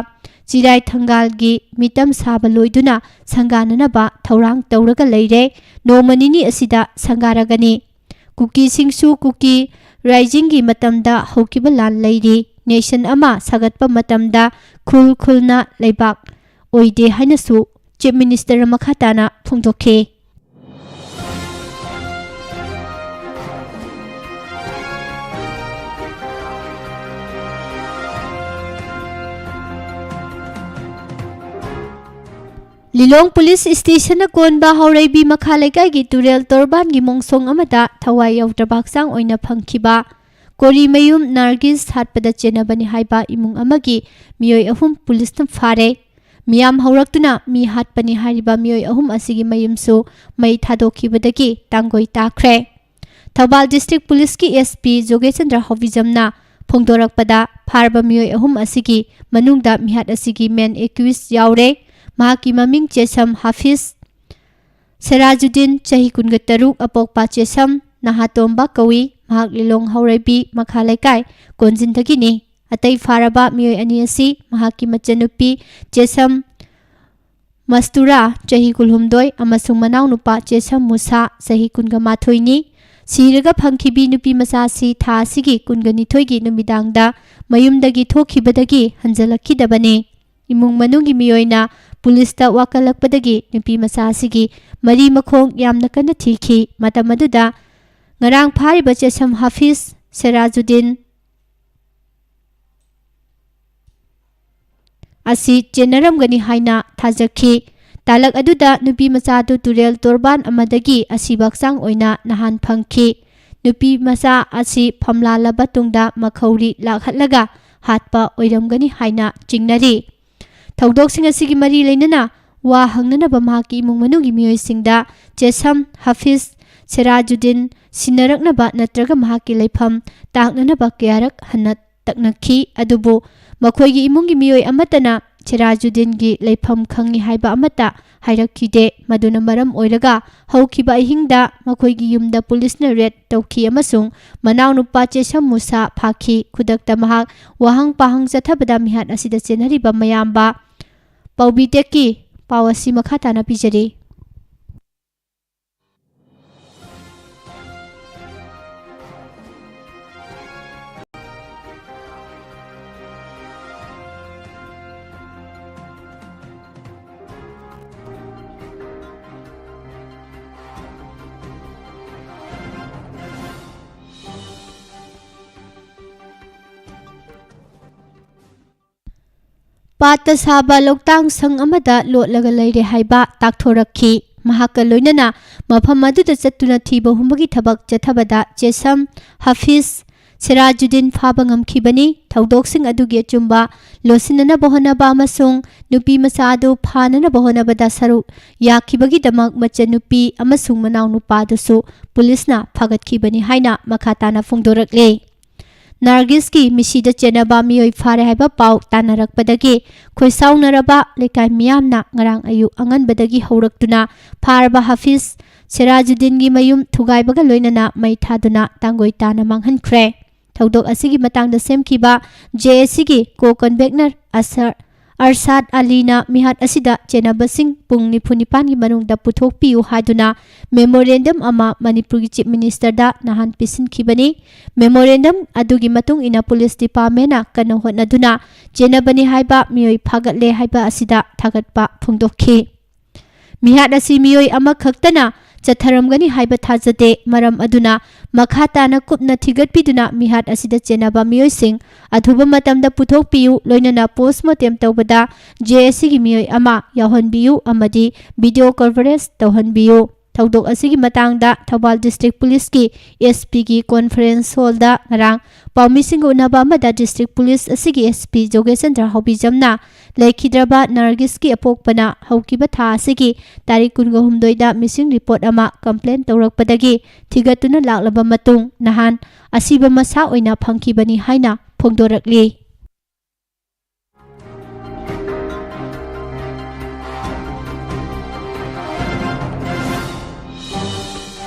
[SPEAKER 2] ꯆꯤꯔꯥꯏ ꯊꯪꯒꯥꯜꯒꯤ ꯃꯤꯇꯝ ꯁꯥꯕ ꯂꯣꯏꯗꯨꯅ ꯁꯪꯒꯥꯅꯅꯕ ꯊꯧꯔꯥꯡ ꯇꯧꯔꯒ ꯂꯩꯔꯦ꯫ ꯅꯣꯡꯃ ꯅꯤꯅꯤ ꯑꯁꯤꯗ ꯁꯪꯒꯥꯔꯒꯅꯤ꯫ ꯀꯨꯀꯤꯁꯤꯡꯁꯨ ꯀꯨꯀꯤ ꯔꯥꯏꯖꯤꯡꯒꯤ ꯃꯇꯝꯗ ꯍꯧꯈꯤꯕ ꯂꯥꯟ ꯂꯩꯔꯤ꯫ ꯅꯦꯁꯟ ꯑꯃ ꯁꯥꯒꯠꯄ ꯃꯇꯝꯗ ꯈꯨꯜ ꯈꯨꯜꯅ ꯂꯩꯕꯥꯛ ꯑꯣꯏꯗꯦ ꯍꯥꯏꯅꯁꯨ ꯆꯤꯞ ꯃꯤꯅꯤꯁꯇꯔ ꯃꯈꯥ ꯇꯥꯅ ꯐꯣꯡꯗꯣꯛꯈꯤ꯫ ꯂꯤꯂꯣꯡ ꯄꯨꯂꯤꯁ ꯁ꯭ꯇꯦꯁꯟꯅ ꯀꯣꯟꯕ ꯍꯥꯎꯔꯩꯕꯤ ꯃꯈꯥ ꯂꯩꯀꯥꯏꯒꯤ ꯇꯨꯔꯦꯜ ꯇꯣꯔꯕꯥꯟꯒꯤ ꯃꯣꯡꯁꯣꯡ ꯑꯃꯗ ꯊꯋꯥꯏ ꯌꯥꯎꯗ꯭ꯔꯕ ꯍꯛꯆꯥꯡ ꯑꯣꯏꯅ ꯐꯪꯈꯤꯕ ꯀꯣꯔꯤꯃꯌꯨꯝ ꯅꯥꯔꯒꯤꯁ ꯍꯥꯠꯄꯗ ꯆꯦꯟꯅꯕꯅꯤ ꯍꯥꯏꯕ ꯏꯃꯨꯡ ꯑꯃꯒꯤ ꯃꯤꯑꯣꯏ 3 ꯄꯨꯂꯤꯁꯅ ꯐꯥꯔꯦ꯫ ꯃꯤꯌꯥꯝ ꯍꯧꯔꯛꯇꯨꯅ ꯃꯤ ꯍꯥꯠꯄꯅꯤ ꯍꯥꯏꯔꯤꯕ ꯃꯤꯑꯣꯏ 3 ꯑꯁꯤꯒꯤ ꯃꯌꯨꯝꯁꯨ ꯃꯩ ꯊꯥꯗꯣꯛꯈꯤꯕꯗꯒꯤ ꯇꯥꯡꯒꯣꯏ ꯇꯥꯈ꯭ꯔꯦ꯫ ꯊꯧꯕꯥꯜ ꯗꯤꯁꯇ꯭ꯔꯤꯛ ꯄꯨꯂꯤꯁꯀꯤ SP ꯖꯣꯒꯦꯆꯟꯗ꯭ꯔ ꯍꯣꯕꯤꯖꯝꯅ ꯐꯣꯡꯗꯣꯔꯛꯄꯗ ꯐꯥꯔꯕ ꯃꯤꯑꯣꯏ 3 ꯑꯁꯤꯒꯤ ꯃꯅꯨꯡꯗ ꯃꯤꯍꯥꯠ ꯑꯁꯤꯒꯤ ꯃꯦꯟ ꯑꯦꯀ꯭ꯌꯨꯏꯖ ꯌꯥꯎꯔꯦ꯫ ꯃꯍꯥꯛꯀꯤ ꯃꯃꯤꯡ ꯆꯦꯁꯝ ꯍꯥꯐꯤꯖ ꯁꯦꯔꯥꯖꯨꯗꯤꯟ, ꯆꯍꯤ 23, ꯑꯄꯣꯛꯄ ꯆꯦꯁꯝ ꯅꯍꯥꯇꯣꯝꯕ ꯀꯧꯏ꯫ ꯃꯍꯥꯛ ꯂꯤꯂꯣꯡ ꯍꯥꯎꯔꯩꯕꯤ ꯃꯈꯥ ꯂꯩꯀꯥꯏ ꯀꯣꯟꯖꯤꯟꯗꯒꯤꯅꯤ꯫ ꯑꯇꯩ ꯐꯥꯔꯕ ꯃꯤꯑꯣꯏ 2 ꯑꯁꯤ ꯃꯍꯥꯛꯀꯤ ꯃꯆꯟꯅꯨꯄꯤ ꯆꯦꯁꯝ ꯃꯁꯇꯨꯔꯥ, ꯆꯍꯤ 18, ꯑꯃꯁꯨꯡ ꯃꯅꯥꯎꯅꯨꯄꯥ ꯆꯦꯁꯝ ꯃꯨꯁꯥ, ꯆꯍꯤ 18ꯅꯤ꯫ ꯁꯤꯔꯒ ꯐꯪꯈꯤꯕꯤ ꯅꯨꯄꯤ ꯃꯆꯥ ꯑꯁꯤ ꯊꯥ ꯑꯁꯤꯒꯤ 22ꯒꯤ ꯅꯨꯃꯤꯗꯥꯡꯗ ꯃꯌꯨꯝꯗꯒꯤ ꯊꯣꯛꯈꯤꯕꯗꯒꯤ ꯍꯟꯖꯤꯜꯂꯛꯈꯤꯗꯕꯅꯤ꯫ ꯏꯃꯨꯡ ꯃꯅꯨꯡꯒꯤ ꯃꯤꯑꯣꯏꯅ ꯄꯨꯂꯤꯁꯇ ꯋꯥꯀꯠꯂꯛꯄꯗꯒꯤ ꯅꯨꯄꯤ ꯃꯆꯥ ꯑꯁꯤꯒꯤ ꯃꯔꯤ ꯃꯈꯣꯡ ꯌꯥꯝꯅ ꯀꯟꯅ ꯊꯤꯈꯤ꯫ ꯃꯇꯝ ꯑꯗꯨꯗ ꯉꯔꯥꯡ ꯐꯥꯔꯤꯕ ꯆꯦꯁꯝ ꯍꯥꯐꯤꯖ ꯁꯦꯔꯥꯖꯨꯗꯤꯟ ꯑꯁꯤ ꯆꯦꯟꯅꯔꯝꯒꯅꯤ ꯍꯥꯏꯅ ꯊꯥꯖꯈꯤ꯫ ꯇꯥꯂꯛ ꯑꯗꯨꯗ ꯅꯨꯄꯤ ꯃꯆꯥꯗꯨ ꯇꯨꯔꯦꯜ ꯇꯣꯔꯕꯥꯟ ꯑꯃꯗꯒꯤ ꯑꯁꯤꯕ ꯍꯛꯆꯥꯡ ꯑꯣꯏꯅ ꯅꯍꯥꯟ ꯐꯪꯈꯤ꯫ ꯅꯨꯄꯤ ꯃꯆꯥ ꯑꯁꯤ ꯐꯝꯂꯥꯜꯂꯕ ꯇꯨꯡꯗ ꯃꯈꯧꯔꯤ ꯂꯥꯛꯍꯠꯂꯒ ꯍꯥꯠꯄ ꯑꯣꯏꯔꯝꯒꯅꯤ ꯍꯥꯏꯅ ꯆꯤꯡꯅꯔꯤ꯫ ꯊꯧꯗꯣꯛꯁꯤꯡ ꯑꯁꯤꯒꯤ ꯃꯔꯤ ꯂꯩꯅꯅ ꯋꯥ ꯍꯪꯅꯅꯕ ꯃꯍꯥꯛꯀꯤ ꯏꯃꯨꯡ ꯃꯅꯨꯡꯒꯤ ꯃꯤꯑꯣꯏꯁꯤꯡꯗ ꯆꯦꯁꯝ ꯍꯥꯐꯤꯖ ꯁꯦꯔꯥꯖꯨꯗꯤꯟ ꯁꯤꯟꯅꯔꯛꯅꯕ ꯅꯠꯇ꯭ꯔꯒ ꯃꯍꯥꯛꯀꯤ ꯂꯩꯐꯝ ꯇꯥꯛꯅꯅꯕ ꯀꯌꯥꯔꯛ ꯍꯟꯅ ꯇꯛꯅꯈꯤ꯫ ꯑꯗꯨꯕꯨ ꯃꯈꯣꯏꯒꯤ ꯏꯃꯨꯡꯒꯤ ꯃꯤꯑꯣꯏ ꯑꯃꯠꯇꯅ ꯁꯦꯔꯥꯖꯨꯗꯤꯟꯒꯤ ꯂꯩꯐꯝ ꯈꯪꯏ ꯍꯥꯏꯕ ꯑꯃꯠꯇ ꯍꯥꯏꯔꯛꯈꯤꯗꯦ꯫ ꯃꯗꯨꯅ ꯃꯔꯝ ꯑꯣꯏꯔꯒ ꯍꯧꯈꯤꯕ ꯑꯍꯤꯡꯗ ꯃꯈꯣꯏꯒꯤ ꯌꯨꯝꯗ ꯄꯨꯂꯤꯁꯅ ꯔꯦꯗ ꯇꯧꯈꯤ ꯑꯃꯁꯨꯡ ꯃꯅꯥꯎꯅꯨꯄꯥ ꯆꯦꯁꯝ ꯃꯨꯁꯥ ꯐꯥꯈꯤ꯫ ꯈꯨꯗꯛꯇ ꯃꯍꯥꯛ ꯋꯥꯍꯪ ꯄꯥꯍꯪ ꯆꯠꯊꯕꯗ ꯃꯤꯍꯥꯠ ꯑꯁꯤꯗ ꯆꯦꯟꯅꯔꯤꯕ ꯃꯌꯥꯝꯕ ꯄꯥꯎꯕꯤꯇꯦꯛꯀꯤ ꯄꯥꯎ ꯑꯁꯤ ꯃꯈꯥ ꯇꯥꯅ ꯄꯤꯖꯔꯤ꯫ ꯄꯥꯠꯇ ꯁꯥꯕ ꯂꯧꯇꯥꯡ ꯁꯪ ꯑꯃꯗ ꯂꯣꯠꯂꯒ ꯂꯩꯔꯦ ꯍꯥꯏꯕ ꯇꯥꯛꯊꯣꯔꯛꯈꯤ꯫ ꯃꯍꯥꯛꯀ ꯂꯣꯏꯅꯅ ꯃꯐꯝ ꯑꯗꯨꯗ ꯆꯠꯇꯨꯅ ꯊꯤꯕ ꯍꯨꯝꯕꯒꯤ ꯊꯕꯛ ꯆꯠꯊꯕꯗ ꯆꯦꯁꯝ ꯍꯥꯐꯤꯖ ꯁꯤꯔꯥꯖꯨꯗꯤꯟ ꯐꯥꯕ ꯉꯝꯈꯤꯕꯅꯤ꯫ ꯊꯧꯗꯣꯛꯁꯤꯡ ꯑꯗꯨꯒꯤ ꯑꯆꯨꯝꯕ ꯂꯣꯠꯁꯤꯟꯅꯅꯕ ꯍꯣꯠꯅꯕ ꯑꯃꯁꯨꯡ ꯅꯨꯄꯤ ꯃꯆꯥ ꯑꯗꯨ ꯐꯥꯅꯅꯕ ꯍꯣꯠꯅꯕꯗ ꯁꯔꯨꯛ ꯌꯥꯈꯤꯕꯒꯤꯗꯃꯛ ꯃꯆꯟꯅꯨꯄꯤ ꯑꯃꯁꯨꯡ ꯃꯅꯥꯎꯅꯨꯄꯥꯗꯨꯁꯨ ꯄꯨꯂꯤꯁꯅ ꯐꯥꯒꯠꯈꯤꯕꯅꯤ ꯍꯥꯏꯅ ꯃꯈꯥ ꯇꯥꯅ ꯐꯣꯡꯗꯣꯔꯛꯂꯤ꯫ ꯅꯥꯔꯒꯤꯁꯀꯤ ꯃꯤꯁꯤꯗ ꯆꯦꯟꯅꯕ ꯃꯤꯑꯣꯏ ꯐꯥꯔꯦ ꯍꯥꯏꯕ ꯄꯥꯎ ꯇꯥꯟꯅꯔꯛꯄꯗꯒꯤ ꯈꯣꯏꯁꯥꯎꯅꯔꯕ ꯂꯩꯀꯥꯏ ꯃꯤꯌꯥꯝꯅ ꯉꯔꯥꯡ ꯑꯌꯨꯛ ꯑꯉꯟꯕꯗꯒꯤ ꯍꯧꯔꯛꯇꯨꯅ ꯐꯥꯔꯕ ꯍꯥꯐꯤꯖ ꯁꯤꯔꯥꯖꯨꯗꯤꯟꯒꯤ ꯃꯌꯨꯝ ꯊꯨꯒꯥꯏꯕꯒ ꯂꯣꯏꯅꯅ ꯃꯩ ꯊꯥꯗꯨꯅ ꯇꯥꯡꯒꯣꯏ ꯇꯥꯅ ꯃꯥꯡꯍꯟꯈ꯭ꯔꯦ꯫ ꯊꯧꯗꯣꯛ ꯑꯁꯤꯒꯤ ꯃꯇꯥꯡꯗ ꯁꯦꯝꯈꯤꯕ JACꯒꯤ ꯀꯣ-ꯀꯟꯚꯦꯅꯔ ꯑꯔꯁꯥꯗ ꯑꯂꯤꯅ ꯃꯤꯍꯥꯠ ꯑꯁꯤꯗ ꯆꯦꯟꯅꯕꯁꯤꯡ ꯄꯨꯡ 49ꯒꯤ ꯃꯅꯨꯡꯗ ꯄꯨꯊꯣꯛꯄꯤꯌꯨ ꯍꯥꯏꯗꯨꯅ ꯃꯦꯃꯣꯔꯦꯟꯗꯝ ꯑꯃ ꯃꯅꯤꯄꯨꯔꯒꯤ ꯆꯤꯞ ꯃꯤꯅꯤꯁꯇꯔꯗ ꯅꯍꯥꯟ ꯄꯤꯁꯤꯟꯈꯤꯕꯅꯤ꯫ ꯃꯦꯃꯣꯔꯦꯟꯗꯝ ꯑꯗꯨꯒꯤ ꯃꯇꯨꯡ ꯏꯟꯅ ꯄꯨꯂꯤꯁ ꯗꯤꯄꯥꯔꯠꯃꯦꯟꯠꯅ ꯀꯟꯅ ꯍꯣꯠꯅꯗꯨꯅ ꯆꯦꯟꯅꯕꯅꯤ ꯍꯥꯏꯕ ꯃꯤꯑꯣꯏ ꯐꯥꯒꯠꯂꯦ ꯍꯥꯏꯕ ꯑꯁꯤꯗ ꯊꯥꯒꯠꯄ ꯐꯣꯡꯗꯣꯛꯈꯤ꯫ ꯃꯤꯍꯥꯠ ꯑꯁꯤ ꯃꯤꯑꯣꯏ ꯑꯃꯈꯛꯇꯅ ꯆꯠꯊꯔꯝꯒꯅꯤ ꯍꯥꯏꯕ ꯊꯥꯖꯗꯦ, ꯃꯔꯝ ꯑꯗꯨꯅ ꯃꯈꯥ ꯇꯥꯅ ꯀꯨꯞꯅ ꯊꯤꯒꯠꯄꯤꯗꯨꯅ ꯃꯤꯍꯥꯠ ꯑꯁꯤꯗ ꯆꯦꯟꯅꯕ ꯃꯤꯑꯣꯏꯁꯤꯡ ꯑꯊꯨꯕ ꯃꯇꯝꯗ ꯄꯨꯊꯣꯛꯄꯤꯌꯨ, ꯂꯣꯏꯅꯅ ꯄꯣꯁ꯭ꯠꯃꯣꯔꯇꯦꯝ ꯇꯧꯕꯗ JACꯒꯤ ꯃꯤꯑꯣꯏ ꯑꯃ ꯌꯥꯎꯍꯟꯕꯤꯌꯨ ꯑꯃꯗꯤ ꯚꯤꯗꯤꯑꯣ ꯀꯣꯚꯔꯦꯖ ꯇꯧꯍꯟꯕꯤꯌꯨ꯫ ꯊꯧꯗꯣꯛ ꯑꯁꯤꯒꯤ ꯃꯇꯥꯡꯗ ꯊꯧꯕꯥꯜ ꯗꯤꯁꯇ꯭ꯔꯤꯛ ꯄꯨꯂꯤꯁꯀꯤ SPꯒꯤ ꯀꯣꯟꯐꯔꯦꯟꯁ ꯍꯣꯜꯗ ꯉꯔꯥꯡ ꯄꯥꯎꯃꯤꯁꯤꯡꯒ ꯎꯅꯕ ꯑꯃꯗ ꯗꯤꯁꯇ꯭ꯔꯤꯛ ꯄꯨꯂꯤꯁ ꯑꯁꯤꯒꯤ SP ꯖꯣꯒꯦꯁꯆꯟꯗ꯭ꯔ ꯍꯥꯎꯕꯤꯖꯝꯅ ꯂꯩꯈꯤꯗ꯭ꯔꯕ ꯅꯥꯔꯒꯤꯁꯀꯤ ꯑꯄꯣꯛꯄꯅ ꯍꯧꯈꯤꯕ ꯊꯥ ꯑꯁꯤꯒꯤ ꯇꯥꯔꯤꯛ 23ꯗ ꯃꯤꯁꯤꯡ ꯔꯤꯄꯣꯔꯠ ꯑꯃ ꯀꯝꯄ꯭ꯂꯦꯟ ꯇꯧꯔꯛꯄꯗꯒꯤ ꯊꯤꯒꯠꯇꯨꯅ ꯂꯥꯛꯂꯕ ꯃꯇꯨꯡ ꯅꯍꯥꯟ ꯑꯁꯤꯕ ꯃꯁꯥ ꯑꯣꯏꯅ ꯐꯪꯈꯤꯕꯅꯤ ꯍꯥꯏꯅ ꯐꯣꯡꯗꯣꯔꯛꯂꯤ꯫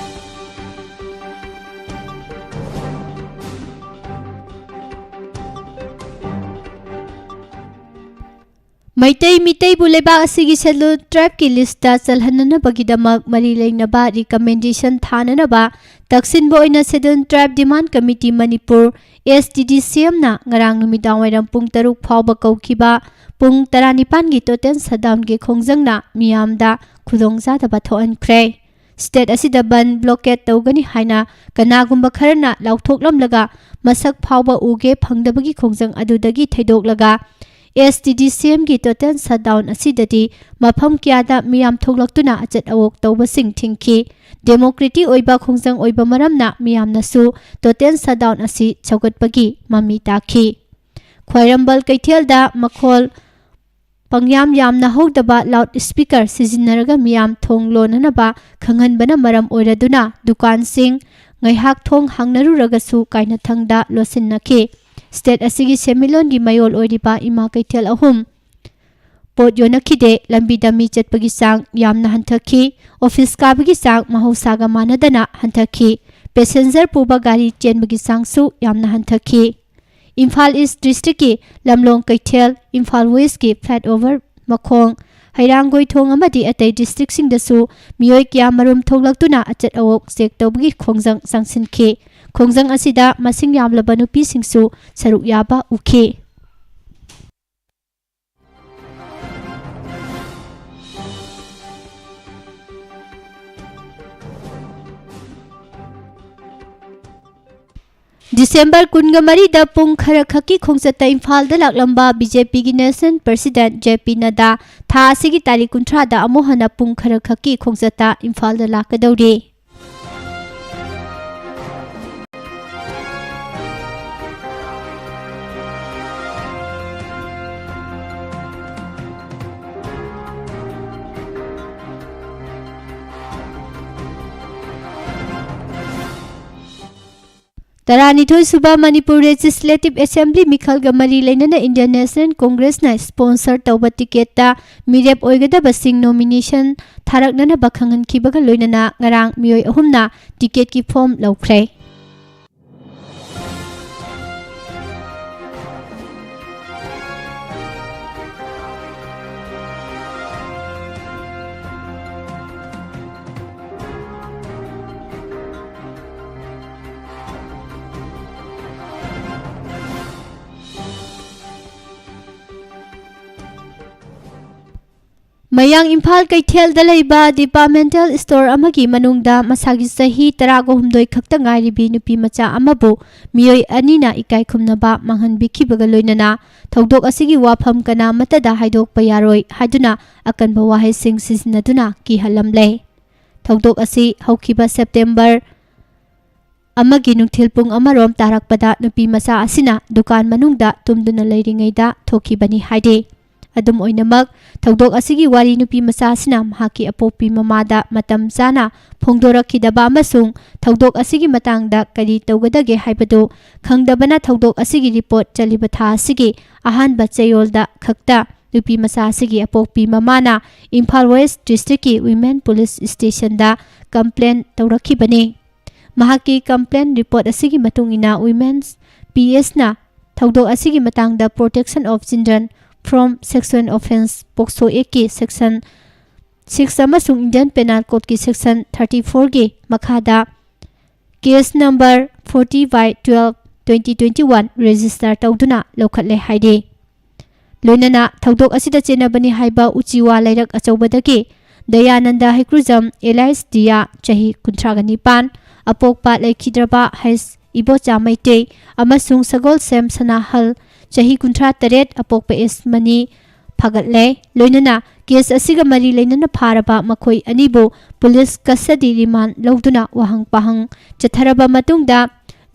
[SPEAKER 2] ꯃꯩꯇꯩ ꯃꯤꯇꯩꯕꯨ ꯂꯩꯕꯥꯛ ꯑꯁꯤꯒꯤ ꯁꯦꯗ꯭ꯌꯨꯜ ꯇ꯭ꯔꯥꯏꯕꯀꯤ ꯂꯤꯁꯇ ꯆꯜꯍꯟꯅꯅꯕꯒꯤꯗꯃꯛ ꯃꯔꯤ ꯂꯩꯅꯕ ꯔꯤꯀꯃꯦꯟꯗꯦꯁꯟ ꯊꯥꯅꯅꯕ ꯇꯛꯁꯤꯟꯕ ꯑꯣꯏꯅ ꯁꯦꯗ꯭ꯌꯨꯜ ꯇ꯭ꯔꯥꯏꯕ ꯗꯤꯃꯥꯟ ꯀꯃꯤꯇꯤ ꯃꯅꯤꯄꯨꯔ STDCMꯅ ꯉꯔꯥꯡ ꯅꯨꯃꯤꯗꯥꯡꯋꯥꯏꯔꯝ ꯄꯨꯡ 6 ꯐꯥꯎꯕ ꯀꯧꯈꯤꯕ ꯄꯨꯡ 19ꯒꯤ ꯇꯣꯇꯦꯜ ꯁꯠꯗꯥꯎꯟꯒꯤ ꯈꯣꯡꯖꯪꯅ ꯃꯤꯌꯥꯝꯗ ꯈꯨꯗꯣꯡꯆꯥꯗꯕ ꯊꯣꯛꯍꯟꯈ꯭ꯔꯦ꯫ ꯁ꯭ꯇꯦꯠ ꯑꯁꯤꯗ ꯕꯟ ꯕ꯭ꯂꯣꯀꯦꯠ ꯇꯧꯒꯅꯤ ꯍꯥꯏꯅ ꯀꯅꯥꯒꯨꯝꯕ ꯈꯔꯅ ꯂꯥꯎꯊꯣꯛꯂꯝꯂꯒ ꯃꯁꯛ ꯐꯥꯎꯕ ꯎꯒꯦ ꯐꯪꯗꯕꯒꯤ ꯈꯣꯡꯖꯪ ꯑꯗꯨꯗꯒꯤ ꯊꯩꯗꯣꯛꯂꯒ STDCMꯒꯤ ꯇꯣꯇꯦꯜ ꯁꯠꯗꯥꯎꯟ ꯑꯁꯤꯗꯗꯤ ꯃꯐꯝ ꯀꯌꯥꯗ ꯃꯤꯌꯥꯝ ꯊꯣꯛꯂꯛꯇꯨꯅ ꯑꯆꯠ ꯑꯋꯣꯛ ꯇꯧꯕꯁꯤꯡ ꯊꯤꯡꯈꯤ꯫ ꯗꯦꯃꯣꯀ꯭ꯔꯦꯇꯤꯛ ꯑꯣꯏꯕ ꯈꯣꯡꯖꯪ ꯑꯣꯏꯕ ꯃꯔꯝꯅ ꯃꯤꯌꯥꯝꯅꯁꯨ ꯇꯣꯇꯦꯜ ꯁꯠꯗꯥꯎꯟ ꯑꯁꯤ ꯁꯧꯒꯠꯄꯒꯤ ꯃꯃꯤ ꯇꯥꯈꯤ꯫ ꯈ꯭ꯋꯥꯏꯔꯝꯕꯟ ꯀꯩꯊꯦꯜꯗ ꯃꯈꯣꯜ ꯄꯪꯌꯥꯝ ꯌꯥꯝꯅ ꯍꯧꯗꯕ ꯂꯥꯎꯗ ꯁ꯭ꯄꯤꯀꯔ ꯁꯤꯖꯤꯟꯅꯔꯒ ꯃꯤꯌꯥꯝ ꯊꯣꯡ ꯂꯣꯟꯅꯅꯕ ꯈꯪꯍꯟꯕꯅ ꯃꯔꯝ ꯑꯣꯏꯔꯗꯨꯅ ꯗꯨꯀꯥꯟꯁꯤꯡ ꯉꯥꯏꯍꯥꯛ ꯊꯣꯡ ꯍꯥꯡꯅꯔꯨꯔꯒꯁꯨ ꯀꯥꯏꯅꯊꯪꯗ ꯂꯣꯠꯁꯤꯟꯅꯈꯤ꯫ ꯁ꯭ꯇꯦꯠ ꯑꯁꯤꯒꯤ ꯁꯦꯟꯃꯤꯠꯂꯣꯟꯒꯤ ꯃꯌꯣꯜ ꯑꯣꯏꯔꯤꯕ ꯏꯃꯥ ꯀꯩꯊꯦꯜ 3 ꯄꯣꯠ ꯌꯣꯟꯅꯈꯤꯗꯦ꯫ ꯂꯝꯕꯤꯗ ꯃꯤ ꯆꯠꯄꯒꯤ ꯆꯥꯡ ꯌꯥꯝꯅ ꯍꯟꯊꯈꯤ꯫ ꯑꯣꯐꯤꯁ ꯀꯥꯕꯒꯤ ꯆꯥꯡ ꯃꯍꯧꯁꯥꯒ ꯃꯥꯟꯅꯗꯅ ꯍꯟꯊꯈꯤ꯫ ꯄꯦꯁꯦꯟꯖꯔ ꯄꯨꯕ ꯒꯥꯔꯤ ꯆꯦꯟꯕꯒꯤ ꯆꯥꯡꯁꯨ ꯌꯥꯝꯅ ꯍꯟꯊꯈꯤ꯫ ꯏꯝꯐꯥꯜ ꯏꯁꯠ ꯗꯤꯁꯇ꯭ꯔꯤꯛꯀꯤ ꯂꯝꯂꯣꯡ ꯀꯩꯊꯦꯜ, ꯏꯝꯐꯥꯜ ꯋꯦꯁtkꯤ ꯐ꯭ꯂꯥꯏꯑꯣꯚꯔ ꯃꯈꯣꯡ, ꯍꯩꯔꯥꯡꯒꯣꯏꯊꯣꯡ ꯑꯃꯗꯤ ꯑꯇꯩ ꯗꯤꯁꯇ꯭ꯔꯤꯛꯁꯤꯡꯗꯁꯨ ꯃꯤꯑꯣꯏ ꯀꯌꯥꯃꯔꯨꯝ ꯊꯣꯛꯂꯛꯇꯨꯅ ꯑꯆꯠ ꯑꯋꯣꯛ ꯆꯦꯛ ꯇꯧꯕꯒꯤ ꯈꯣꯡꯖꯪ ꯆꯪꯁꯤꯟꯈꯤ꯫ ꯈꯣꯡꯖꯪ ꯑꯁꯤꯗ ꯃꯁꯤꯡ ꯌꯥꯝꯂꯕ ꯅꯨꯄꯤꯁꯤꯡꯁꯨ ꯁꯔꯨꯛ ꯌꯥꯕ ꯎꯈꯤ꯫ ꯗꯤꯁꯦꯝꯕꯔ 24ꯗ ꯄꯨꯡ ꯈꯔꯈꯛꯀꯤ ꯈꯣꯡꯆꯠꯇ ꯏꯝꯐꯥꯜꯗ ꯂꯥꯛꯂꯝꯕ BJPꯒꯤ ꯅꯦꯁꯅꯦꯜ ꯄ꯭ꯔꯁꯤꯗꯦꯟꯠ JP ꯅꯗ꯭ꯗꯥ ꯊꯥ ꯑꯁꯤꯒꯤ ꯇꯥꯔꯤꯛ 30ꯗ ꯑꯃꯨꯛ ꯍꯟꯅ ꯄꯨꯡ ꯈꯔꯈꯛꯀꯤ ꯈꯣꯡꯆꯠꯇ ꯏꯝꯐꯥꯜꯗ ꯂꯥꯛꯀꯗꯧꯔꯤ꯫ ꯇꯔꯥꯅꯤꯊꯣꯏ ꯁꯨꯕ ꯃꯅꯤꯄꯨꯔ ꯂꯦꯖꯤꯁꯂꯦꯇꯤꯚ ꯑꯦꯁꯦꯝꯕ꯭ꯂꯤ ꯃꯤꯈꯜꯒ ꯃꯔꯤ ꯂꯩꯅꯅ ꯏꯟꯗꯤꯌꯟ ꯅꯦꯁꯅꯦꯜ ꯀꯣꯡꯒ꯭ꯔꯦꯁꯅ ꯁ꯭ꯄꯣꯟꯁꯔ ꯇꯧꯕ ꯇꯤꯀꯦꯠꯇ ꯃꯤꯔꯦꯞ ꯑꯣꯏꯒꯗꯕꯁꯤꯡ ꯅꯣꯃꯤꯅꯦꯁꯟ ꯊꯥꯔꯛꯅꯅꯕ ꯈꯪꯍꯟꯈꯤꯕꯒ ꯂꯣꯏꯅꯅ ꯉꯔꯥꯡ ꯃꯤꯑꯣꯏ 3ꯅ ꯇꯤꯀꯦꯠꯀꯤ ꯐꯣꯔꯝ ꯂꯧꯈ꯭ꯔꯦ꯫ ꯃꯌꯥꯡ ꯏꯝꯐꯥꯜ ꯀꯩꯊꯦꯜꯗ ꯂꯩꯕ ꯗꯤꯄꯥꯔꯠꯃꯦꯟꯇꯦꯜ ꯁ꯭ꯇꯣꯔ ꯑꯃꯒꯤ ꯃꯅꯨꯡꯗ ꯃꯁꯥꯒꯤ ꯆꯍꯤ 19 ꯈꯛꯇ ꯉꯥꯏꯔꯤꯕꯤ ꯅꯨꯄꯤ ꯃꯆꯥ ꯑꯃꯕꯨ ꯃꯤꯑꯣꯏ ꯑꯅꯤꯅ ꯏꯀꯥꯏ ꯈꯨꯝꯅꯕ ꯃꯥꯡꯍꯟꯕꯤꯈꯤꯕꯒ ꯂꯣꯏꯅꯅ ꯊꯧꯗꯣꯛ ꯑꯁꯤꯒꯤ ꯋꯥꯐꯝ ꯀꯅꯥꯃꯠꯇꯗ ꯍꯥꯏꯗꯣꯛꯄ ꯌꯥꯔꯣꯏ ꯍꯥꯏꯗꯨꯅ ꯑꯀꯟꯕ ꯋꯥꯍꯩꯁꯤꯡ ꯁꯤꯖꯤꯟꯅꯗꯨꯅ ꯀꯤꯍꯜꯂꯝꯂꯦ꯫ ꯊꯧꯗꯣꯛ ꯑꯁꯤ ꯍꯧꯈꯤꯕ ꯁꯦꯞꯇꯦꯝꯕꯔ ꯑꯃꯒꯤ ꯅꯨꯡꯊꯤꯜ ꯄꯨꯡ 1 ꯇꯥꯔꯛꯄꯗ ꯅꯨꯄꯤ ꯃꯆꯥ ꯑꯁꯤꯅ ꯗꯨꯀꯥꯟ ꯃꯅꯨꯡꯗ ꯇꯨꯝꯗꯨꯅ ꯂꯩꯔꯤꯉꯩꯗ ꯊꯣꯛꯈꯤꯕꯅꯤ ꯍꯥꯏꯔꯤ꯫ ꯑꯗꯨꯝ ꯑꯣꯏꯅꯃꯛ ꯊꯧꯗꯣꯛ ꯑꯁꯤꯒꯤ ꯋꯥꯔꯤ ꯅꯨꯄꯤ ꯃꯆꯥ ꯑꯁꯤꯅ ꯃꯍꯥꯛꯀꯤ ꯑꯄꯣꯛꯄꯤ ꯃꯃꯥꯗ ꯃꯇꯝ ꯆꯥꯅ ꯐꯣꯡꯗꯣꯔꯛꯈꯤꯗꯕ ꯑꯃꯁꯨꯡ ꯊꯧꯗꯣꯛ ꯑꯁꯤꯒꯤ ꯃꯇꯥꯡꯗ ꯀꯔꯤ ꯇꯧꯒꯗꯒꯦ ꯍꯥꯏꯕꯗꯨ ꯈꯪꯗꯕꯅ ꯊꯧꯗꯣꯛ ꯑꯁꯤꯒꯤ ꯔꯤꯄꯣꯔꯠ ꯆꯠꯂꯤꯕ ꯊꯥ ꯑꯁꯤꯒꯤ ꯑꯍꯥꯟꯕ ꯆꯌꯣꯜꯗ ꯈꯛꯇ ꯅꯨꯄꯤ ꯃꯆꯥ ꯑꯁꯤꯒꯤ ꯑꯄꯣꯛꯄꯤ ꯃꯃꯥꯅ ꯏꯝꯐꯥꯜ ꯋꯦꯁ ꯗꯤꯁꯇ꯭ꯔꯤꯛꯀꯤ ꯋꯤꯃꯦꯟ ꯄꯨꯂꯤꯁ ꯁ꯭ꯇꯦꯁꯟꯗ ꯀꯝꯄ꯭ꯂꯦꯟ ꯇꯧꯔꯛꯈꯤꯕꯅꯤ꯫ ꯃꯍꯥꯛꯀꯤ ꯀꯝꯄ꯭ꯂꯦꯟ ꯔꯤꯄꯣꯔꯠ ꯑꯁꯤꯒꯤ ꯃꯇꯨꯡꯏꯟꯅ ꯋꯤꯃꯦꯟꯁ ꯄꯤ.ꯑꯦꯁꯅ ꯊꯧꯗꯣꯛ ꯑꯁꯤꯒꯤ ꯃꯇꯥꯡꯗ protection of children from sexual offence POCSO ꯑꯦꯛꯀꯤ ꯁꯦꯛꯁꯟ 6 ꯑꯃꯁꯨꯡ ꯏꯟꯗꯤꯌꯟ ꯄꯦꯅꯥꯜ ꯀꯣꯗꯀꯤ ꯁꯦꯛꯁꯟ 34ꯒꯤ ꯃꯈꯥꯗ ꯀꯦꯁ ꯅꯝꯕꯔ 40/12/2021 ꯔꯦꯖꯤꯁꯇꯔ ꯇꯧꯗꯨꯅ ꯂꯧꯈꯠꯂꯦ ꯍꯥꯏꯔꯤ꯫ ꯂꯣꯏꯅꯅ ꯊꯧꯗꯣꯛ ꯑꯁꯤꯗ ꯆꯦꯟꯅꯕꯅꯤ ꯍꯥꯏꯕ ꯎꯆꯤꯋꯥ ꯂꯩꯔꯛ ꯑꯆꯧꯕꯗꯒꯤ ꯗꯌꯥꯅꯟꯗ ꯍꯩꯀ꯭ꯔꯨꯖꯝ ꯑꯦꯂꯥꯏꯁ ꯗꯤꯌꯥ ꯆꯍꯤ 39, ꯑꯄꯣꯛꯄ ꯂꯩꯈꯤꯗ꯭ꯔꯕ ꯍꯩꯁ ꯏꯕꯣꯆꯥ ꯃꯩꯇꯩ ꯑꯃꯁꯨꯡ ꯁꯒꯣꯜꯁꯦꯝ ꯁꯅꯥꯍꯜ ꯆꯍꯤ 38, ꯑꯄꯣꯛꯄ ꯑꯦꯁ ꯃꯅꯤ ꯐꯥꯒꯠꯂꯦ꯫ ꯂꯣꯏꯅꯅ ꯀꯦꯁ ꯑꯁꯤꯒ ꯃꯔꯤ ꯂꯩꯅꯅ ꯐꯥꯔꯕ ꯃꯈꯣꯏ ꯑꯅꯤꯕꯨ ꯄꯨꯂꯤꯁ ꯀꯁꯇꯗꯤ ꯔꯤꯃꯥꯟꯗ ꯂꯧꯗꯨꯅ ꯋꯥꯍꯪ ꯄꯥꯍꯪ ꯆꯠꯊꯔꯕ ꯃꯇꯨꯡꯗ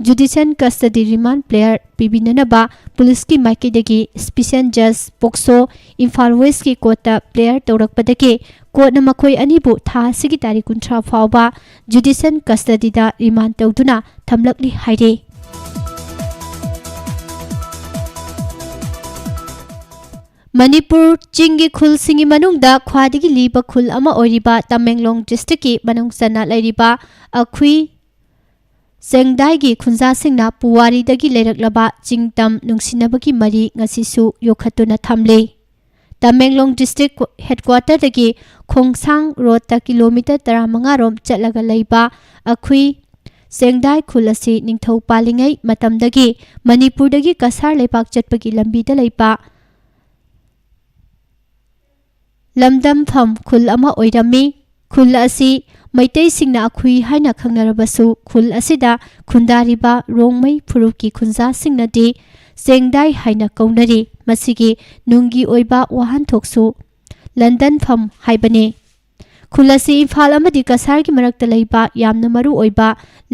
[SPEAKER 2] ꯖꯨꯗꯤꯁꯤꯌꯦꯜ ꯀꯁꯇꯗꯤ ꯔꯤꯃꯥꯟꯗ ꯄ꯭ꯂꯦꯌꯔ ꯄꯤꯕꯤꯅꯅꯕ ꯄꯨꯂꯤꯁꯀꯤ ꯃꯥꯏꯀꯩꯗꯒꯤ ꯁ꯭ꯄꯦꯁꯤꯌꯦꯜ ꯖꯖ ꯄꯣꯛꯁꯣ ꯏꯝꯐꯥꯜ ꯋꯦꯁꯀꯤ ꯀꯣꯔꯠꯇ ꯄ꯭ꯂꯦꯌꯔ ꯇꯧꯔꯛꯄꯗꯒꯤ ꯀꯣꯔꯠꯅ ꯃꯈꯣꯏ ꯑꯅꯤꯕꯨ ꯊꯥ ꯑꯁꯤꯒꯤ ꯇꯥꯔꯤꯛ 30 ꯐꯥꯎꯕ ꯖꯨꯗꯤꯁꯤꯌꯦꯜ ꯀꯁꯇꯗꯤꯗ ꯔꯤꯃꯥꯟꯗ ꯇꯧꯗꯨꯅ ꯊꯝꯂꯛꯂꯤ ꯍꯥꯏꯔꯤ꯫ ꯃꯅꯤꯄꯨꯔ ꯆꯤꯡꯒꯤ ꯈꯨꯜꯁꯤꯡꯒꯤ ꯃꯅꯨꯡꯗ ꯈ꯭ꯋꯥꯏꯗꯒꯤ ꯂꯤꯕ ꯈꯨꯜ ꯑꯃ ꯑꯣꯏꯔꯤꯕ ꯇꯃꯦꯡꯂꯣꯡ ꯗꯤꯁꯇ꯭ꯔꯤꯛꯀꯤ ꯃꯅꯨꯡ ꯆꯟꯅ ꯂꯩꯔꯤꯕ ꯑꯈꯨꯏ ꯆꯦꯡꯗꯥꯏꯒꯤ ꯈꯨꯟꯖꯥꯁꯤꯡꯅ ꯄꯨꯋꯥꯔꯤꯗꯒꯤ ꯂꯩꯔꯛꯂꯕ ꯆꯤꯡꯇꯝ ꯅꯨꯡꯁꯤꯅꯕꯒꯤ ꯃꯔꯤ ꯉꯁꯤꯁꯨ ꯌꯣꯛꯈꯠꯇꯨꯅ ꯊꯝꯂꯤ꯫ ꯇꯃꯦꯡꯂꯣꯡ ꯗꯤꯁꯇ꯭ꯔꯤꯛ ꯍꯦꯗꯀ꯭ꯋꯥꯔꯇꯔꯗꯒꯤ ꯈꯣꯡꯁꯥꯡ ꯔꯣꯗꯇ ꯀꯤꯂꯣꯃꯤꯇꯔ 15 ꯔꯣꯝ ꯆꯠꯂꯒ ꯂꯩꯕ ꯑꯈꯨꯏ ꯆꯦꯡꯗꯥꯏ ꯈꯨꯜ ꯑꯁꯤ ꯅꯤꯡꯊꯧ ꯄꯥꯜꯂꯤꯉꯩ ꯃꯇꯝꯗꯒꯤ ꯃꯅꯤꯄꯨꯔꯗꯒꯤ ꯀꯁꯥꯔ ꯂꯩꯄꯥꯛ ꯆꯠꯄꯒꯤ ꯂꯝꯕꯤꯗ ꯂꯩꯕ ꯂꯝꯗꯝꯐꯝ ꯈꯨꯜ ꯑꯃ ꯑꯣꯏꯔꯝꯃꯤ꯫ ꯈꯨꯜ ꯑꯁꯤ ꯃꯩꯇꯩꯁꯤꯡꯅ ꯑꯈꯨꯏ ꯍꯥꯏꯅ ꯈꯪꯅꯔꯕꯁꯨ ꯈꯨꯜ ꯑꯁꯤꯗ ꯈꯨꯟꯗꯥꯔꯤꯕ ꯔꯣꯡꯃꯩ ꯐꯨꯔꯨꯞꯀꯤ ꯈꯨꯟꯖꯥꯁꯤꯡꯅꯗꯤ ꯆꯦꯡꯗꯥꯏ ꯍꯥꯏꯅ ꯀꯧꯅꯔꯤ꯫ ꯃꯁꯤꯒꯤ ꯅꯨꯡꯒꯤ ꯑꯣꯏꯕ ꯋꯥꯍꯟꯊꯣꯛꯁꯨ ꯂꯟꯗꯟꯐꯝ ꯍꯥꯏꯕꯅꯤ꯫ ꯈꯨꯜ ꯑꯁꯤ ꯏꯝꯐꯥꯜ ꯑꯃꯗꯤ ꯀꯁꯥꯔꯒꯤ ꯃꯔꯛꯇ ꯂꯩꯕ ꯌꯥꯝꯅ ꯃꯔꯨ ꯑꯣꯏꯕ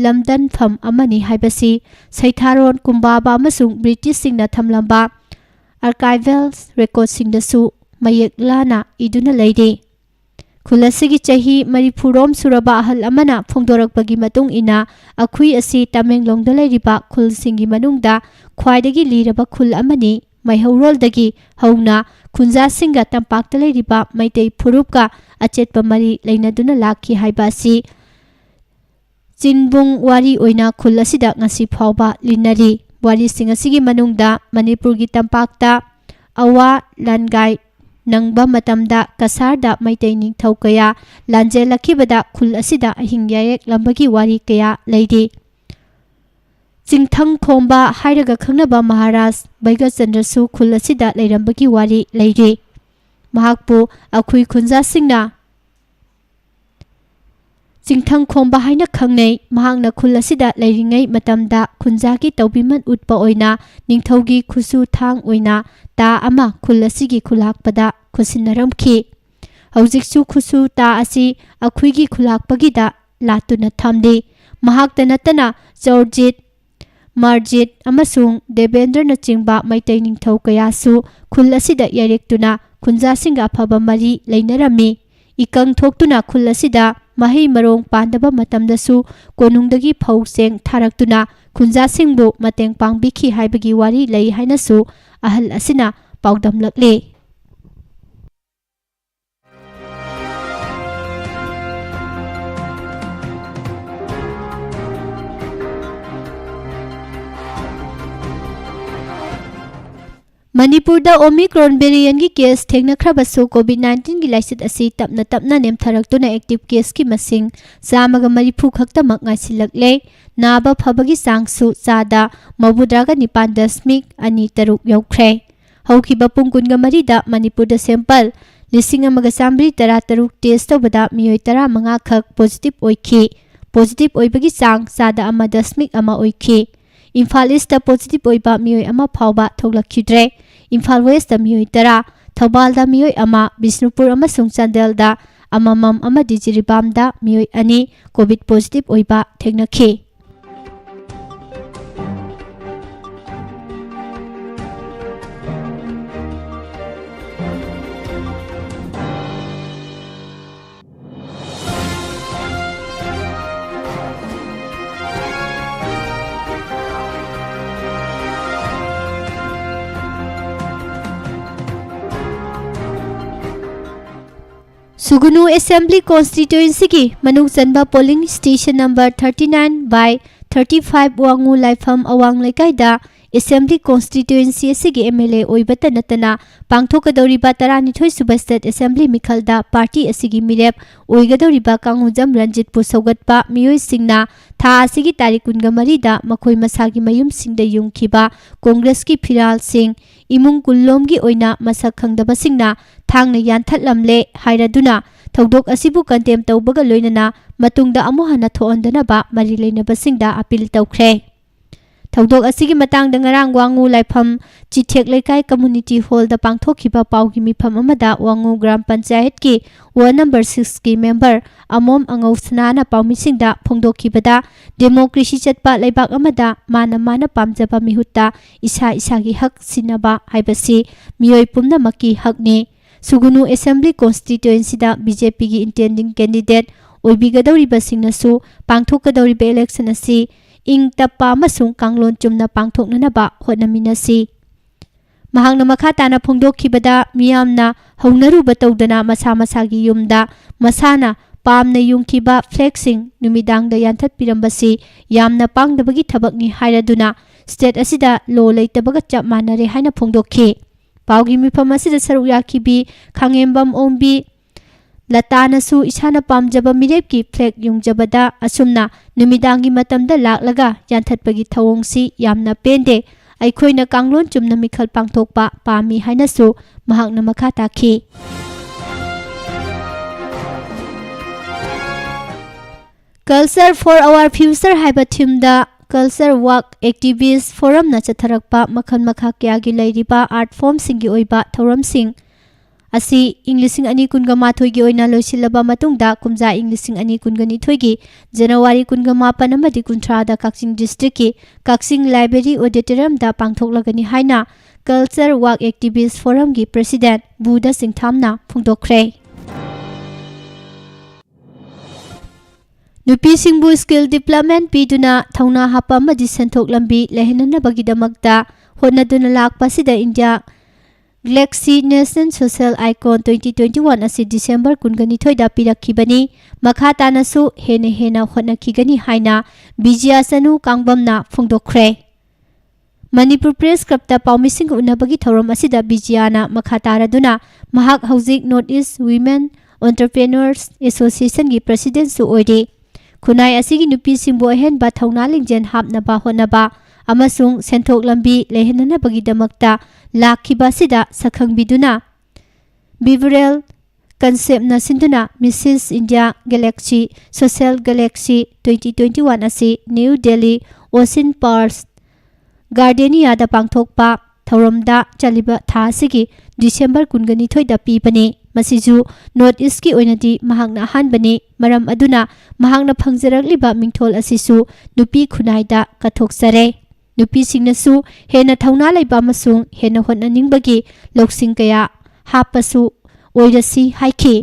[SPEAKER 2] ꯂꯝꯗꯟꯐꯝ ꯑꯃꯅꯤ ꯍꯥꯏꯕꯁꯤ ꯁꯩꯊꯥꯔꯣꯟ ꯀꯨꯝꯕꯥꯕ ꯑꯃꯁꯨꯡ ꯕ꯭ꯔꯤꯇꯤꯁꯁꯤꯡꯅ ꯊꯝꯂꯝꯕ ꯑꯥꯔꯀꯥꯏꯚꯦꯜ ꯔꯦꯀꯣꯔꯗꯁꯤꯡꯗꯁꯨ ꯃꯌꯦꯛ ꯂꯥꯅ ꯏꯗꯨꯅ ꯂꯩꯔꯤ꯫ ꯈꯨꯜ ꯑꯁꯤꯒꯤ ꯆꯍꯤ 40 ꯔꯣꯝ ꯁꯨꯔꯕ ꯑꯍꯜ ꯑꯃꯅ ꯐꯣꯡꯗꯣꯔꯛꯄꯒꯤ ꯃꯇꯨꯡ ꯏꯟꯅ ꯑꯈꯨꯏ ꯑꯁꯤ ꯇꯃꯦꯡꯂꯣꯡꯗ ꯂꯩꯔꯤꯕ ꯈꯨꯜꯁꯤꯡꯒꯤ ꯃꯅꯨꯡꯗ ꯈ꯭ꯋꯥꯏꯗꯒꯤ ꯂꯤꯔꯕ ꯈꯨꯜ ꯑꯃꯅꯤ꯫ ꯃꯩꯍꯧꯔꯣꯜꯗꯒꯤ ꯍꯧꯅ ꯈꯨꯟꯖꯥꯁꯤꯡꯒ ꯇꯝꯄꯥꯛꯇ ꯂꯩꯔꯤꯕ ꯃꯩꯇꯩ ꯐꯨꯔꯨꯞꯀ ꯑꯆꯦꯠꯄ ꯃꯔꯤ ꯂꯩꯅꯗꯨꯅ ꯂꯥꯛꯈꯤ ꯍꯥꯏꯕ ꯑꯁꯤ ꯆꯤꯟꯕꯨꯡ ꯋꯥꯔꯤ ꯑꯣꯏꯅ ꯈꯨꯜ ꯑꯁꯤꯗ ꯉꯁꯤ ꯐꯥꯎꯕ ꯂꯤꯅꯔꯤ꯫ ꯋꯥꯔꯤꯁꯤꯡ ꯑꯁꯤꯒꯤ ꯃꯅꯨꯡꯗ ꯃꯅꯤꯄꯨꯔꯒꯤ ꯇꯝꯄꯥꯛꯇ ꯑꯋꯥ ꯂꯥꯟꯒꯥꯏ ꯅꯪꯕ ꯃꯇꯝꯗ ꯀꯁꯥꯔꯗ ꯃꯩꯇꯩ ꯅꯤꯡꯊꯧ ꯀꯌꯥ ꯂꯥꯟꯖꯦꯜꯂꯛꯈꯤꯕꯗ ꯈꯨꯜ ꯑꯁꯤꯗ ꯑꯍꯤꯡ ꯌꯥꯏꯌꯦꯛꯂꯝꯕꯒꯤ ꯋꯥꯔꯤ ꯀꯌꯥ ꯂꯩꯔꯤ꯫ ꯆꯤꯡꯊꯪ ꯈꯣꯝꯕ ꯍꯥꯏꯔꯒ ꯈꯪꯅꯕ ꯃꯍꯥꯔꯥꯖ ꯕꯩꯒꯆꯟꯗ꯭ꯔꯁꯨ ꯈꯨꯜ ꯑꯁꯤꯗ ꯂꯩꯔꯝꯕꯒꯤ ꯋꯥꯔꯤ ꯂꯩꯔꯤ꯫ ꯃꯍꯥꯛꯄꯨ ꯑꯈꯨꯏ ꯈꯨꯟꯖꯥꯁꯤꯡꯅ ꯆꯤꯡꯊꯪ ꯈꯣꯝꯕ ꯍꯥꯏꯅ ꯈꯪꯅꯩ꯫ ꯃꯍꯥꯛꯅ ꯈꯨꯜ ꯑꯁꯤꯗ ꯂꯩꯔꯤꯉꯩ ꯃꯇꯝꯗ ꯈꯨꯟꯖꯥꯒꯤ ꯇꯧꯕꯤꯃꯜ ꯎꯠꯄ ꯑꯣꯏꯅ ꯅꯤꯡꯊꯧꯒꯤ ꯈꯨꯠꯁꯨ ꯊꯥꯡ ꯑꯣꯏꯅ ꯇꯥ ꯑꯃ ꯈꯨꯜ ꯑꯁꯤꯒꯤ ꯈꯨꯜꯂꯥꯛꯄꯗ ꯈꯨꯠꯁꯤꯟꯅꯔꯝꯈꯤ꯫ ꯍꯧꯖꯤꯛꯁꯨ ꯈꯨꯠꯁꯨ ꯇꯥ ꯑꯁꯤ ꯑꯈꯨꯏꯒꯤ ꯈꯨꯜꯂꯥꯛꯄꯒꯤꯗ ꯂꯥꯠꯇꯨꯅ ꯊꯝꯂꯤ꯫ ꯃꯍꯥꯛꯇ ꯅꯠꯇꯅ ꯆꯧꯔꯖꯤꯠ, ꯃꯥꯔꯖꯤꯠ ꯑꯃꯁꯨꯡ ꯗꯦꯕꯦꯟꯗ꯭ꯔꯅꯆꯤꯡꯕ ꯃꯩꯇꯩ ꯅꯤꯡꯊꯧ ꯀꯌꯥꯁꯨ ꯈꯨꯜ ꯑꯁꯤꯗ ꯌꯩꯔꯦꯛꯇꯨꯅ ꯈꯨꯟꯖꯥꯁꯤꯡꯒ ꯑꯐꯕ ꯃꯔꯤ ꯂꯩꯅꯔꯝꯃꯤ꯫ ꯏꯀꯪ ꯊꯣꯛꯇꯨꯅ ꯈꯨꯜ ꯑꯁꯤꯗ ꯃꯍꯩ ꯃꯔꯣꯡ ꯄꯥꯟꯗꯕ ꯃꯇꯝꯗꯁꯨ ꯀꯣꯅꯨꯡꯗꯒꯤ ꯐꯧ ꯆꯦꯡ ꯊꯥꯔꯛꯇꯨꯅ ꯈꯨꯟꯖꯥꯁꯤꯡꯕꯨ ꯃꯇꯦꯡ ꯄꯥꯡꯕꯤꯈꯤ ꯍꯥꯏꯕꯒꯤ ꯋꯥꯔꯤ ꯂꯩ ꯍꯥꯏꯅꯁꯨ ꯑꯍꯜ ꯑꯁꯤꯅ ꯄꯥꯎꯗꯝꯂꯛꯂꯤ꯫ ꯃꯅꯤꯄꯨꯔꯗ ꯑꯣꯃꯤꯀ꯭ꯔꯣꯟ ꯚꯦꯔꯤꯌꯟꯒꯤ ꯀꯦꯁ ꯊꯦꯡꯅꯈ꯭ꯔꯕꯁꯨ ꯀꯣꯚꯤꯗ-19ꯒꯤ ꯂꯥꯏꯆꯠ ꯑꯁꯤ ꯇꯞꯅ ꯇꯞꯅ ꯅꯦꯝꯊꯔꯛꯇꯨꯅ ꯑꯦꯛꯇꯤꯚ ꯀꯦꯁꯀꯤ ꯃꯁꯤꯡ 130 ꯈꯛꯇꯃꯛ ꯉꯥꯏꯁꯤꯜꯂꯛꯂꯦ꯫ ꯅꯥꯕ ꯐꯕꯒꯤ ꯆꯥꯡꯁꯨ 99.23 ꯌꯧꯈ꯭ꯔꯦ꯫ ꯍꯧꯈꯤꯕ ꯄꯨꯡ 24ꯗ ꯃꯅꯤꯄꯨꯔꯗ ꯁꯦꯝꯄꯜ 1913 टेस्ट तौबदा मियोय 15 खक पॉजिटिव ओइखि पॉजिटिव ओइबगी चांग चादा अमा दशमिक अमा ओइखि इम्फाल ईस्ट पॉजिटिव ओइबा मियोय अमा फावबा थोगलखिद्रे इम्फाल वेस्ट मियोय 10 थौबालदा मियोय अमा बिष्णुपुर अमसुंग चांदेलदा अममम अमदि जिरिबामदा मियोय अनि कोविड पॉजिटिव ओइबा थेगनखि सुगुनु असेंबली कॉन्स्टिट्यूएंसी की मनुंग चंबा पोलिंग स्टेशन नंबर 39/35 वांगू लाइफम अवांग लेकाइदा असेंबली कॉन्स्टिट्यूएंसी असिगी एमएलए ओइबता नतना पांगथोकदौरिबा 12 सुबा स्टेट असेंबली मिखलदा पार्टी असिगी मिरेप ओइगदौरिबा कांगुजम रंजित पु सौगतपा मियोय सिंगना था असिगी तारीख 23 दा मखोय मसागी मयुम सिंगदा युंगखिबा कांग्रेस की फिराल सिंह इमुंग कुल्लोमगी ओइना मसक खंगदबा सिंगना थांगना यानथलमले हाइरदुना थौदोक असिबु कंटेम तौबगा लोइनना मतुंगदा अमु हना थोअंदनबा मरि लेनबसिंगदा अपील तौख्रे थौदोक असिगी मतांगदा ngarang वांगू लाइफम चिथेक लेकाई कम्युनिटी हॉल दा पांगथोखिबा पाउगी मिफम अमदा वांगू ग्राम पंचायत की वार्ड नंबर 6 की मेंबर अमोम अंगौसनाना पाउमिसिंगदा फोंदोखिबदा डेमोक्रेसी चटपा लेबाक अमदा माना पामजबा मिहुत्ता इसा इसागी हक सिनबा हाइबसी मियोय पुमनमकी हकने सुगुनु असेंबली कॉन्स्टिट्यूएंसी दा बीजेपी की इंटेंडिंग कैंडिडेट ओइबिगदौरिबसिंगनसु पांगथोकदौरिबा इलेक्शन असि इंग तप्पा अमसुंग कांगलोन चुमना पांगथोकननबा होटनमिनसी महांगना मखा ताना फोंदोखिबदा मियामना हौनरुबा तौदना मसा मसागी युमदा मसाना पामना युंखिबा फ्लैगसिंग नुमिदांगदा यानथत्पिरंबसी यामना पांगदबगी थबकनी हाइरदुना स्टेट असिदा लो लेतबगा चप मानरे हाइना फोंदोखि पाउगी मिफम असिदा सरुक याखिबी खांगेंबम ओंबी लतानसु इसाना पामजबा मिरेप की फ्लैग युंगजबदा असुमना नुमिदांगी मतमदा लाकलगा यानथत्पगी थवोंगसी यामना पेंदे अखोइना कांगलोन चुमना मिखल पांगथोकपा पामी हाइनसु महांगना मखा ताखि कल्चर फॉर आवर फ्यूचर हाइबा थीमदा कल्चर वर्क एक्टिविस्ट फोरम न चथरकपा मखल मखा क्यागी लैरिबा आर्ट फॉर्म सिंगी ओइबा थौरमसिंग असी इंग्लिशिंग अनि कुनगा माथोइगी ओइना लोइसिलबा मतुंगदा कुमजा इंग्लिशिंग अनि कुनगा निथोइगी जनवरी कुनगा मापन अमदि कुंथ्रादा काक्सिंग डिस्ट्रिक्ट की काक्सिंग लाइब्रेरी ऑडिटोरियम दा पांगथोकलगनी हाइना कल्चर वर्क एक्टिविस्ट फोरम की प्रेसिडेंट बुदा सिंह थामना फोंदोखरे नुपीसिंगबु स्किल डेवलपमेंट पीदुना थौना हापा अमदि सेंथोक लंबी लेहननबगीदमक्ता होनदुना लाकपासिदा India galaxy national social icon 2021 असी डिसेंबर 19 दा पिरखिबनी मखा तानसु हेना होनखिगनी हाइना बिजियासनु कांगबमना फोंदोखरे मणिपुर प्रेस क्लबता पाउमिसिंग उनबगी थौरम असिदा बिजियाना मखा तारदुना महाक हौजिक north east women entrepreneurs association की प्रेसिडेंट सु ओइदे खुनाई असिगी नुपीसिंबु अहेनबा थौना लिंजेन हापनबा होनबा अमसुंग सेंथोक लंबी लेहननबगीदमक्ता लाखिबासिदा सखंगबिदुना बिवरेल कंसेप्ट नसिंदुना Mrs India galaxy social galaxy 2021 असी न्यू दिल्ली ओसिन पार्स गार्डेनियादा पांगथोकपा थौरमदा चलिबा थासिगी डिसेंबर 19 दा पीबने मसिजु नॉर्थ ईस्ट की ओइनदी महांगना हानबने मरम अदुना महांगना फंगजरगलिबा मिंथोल असिसु नुपी खुनाइदा कथोकसरे नुपी सिंगनसु हेना थौना लैबा मसुंग हेना होननिंगबगी लौसिंग कया हापसु ओइरसी हाइखि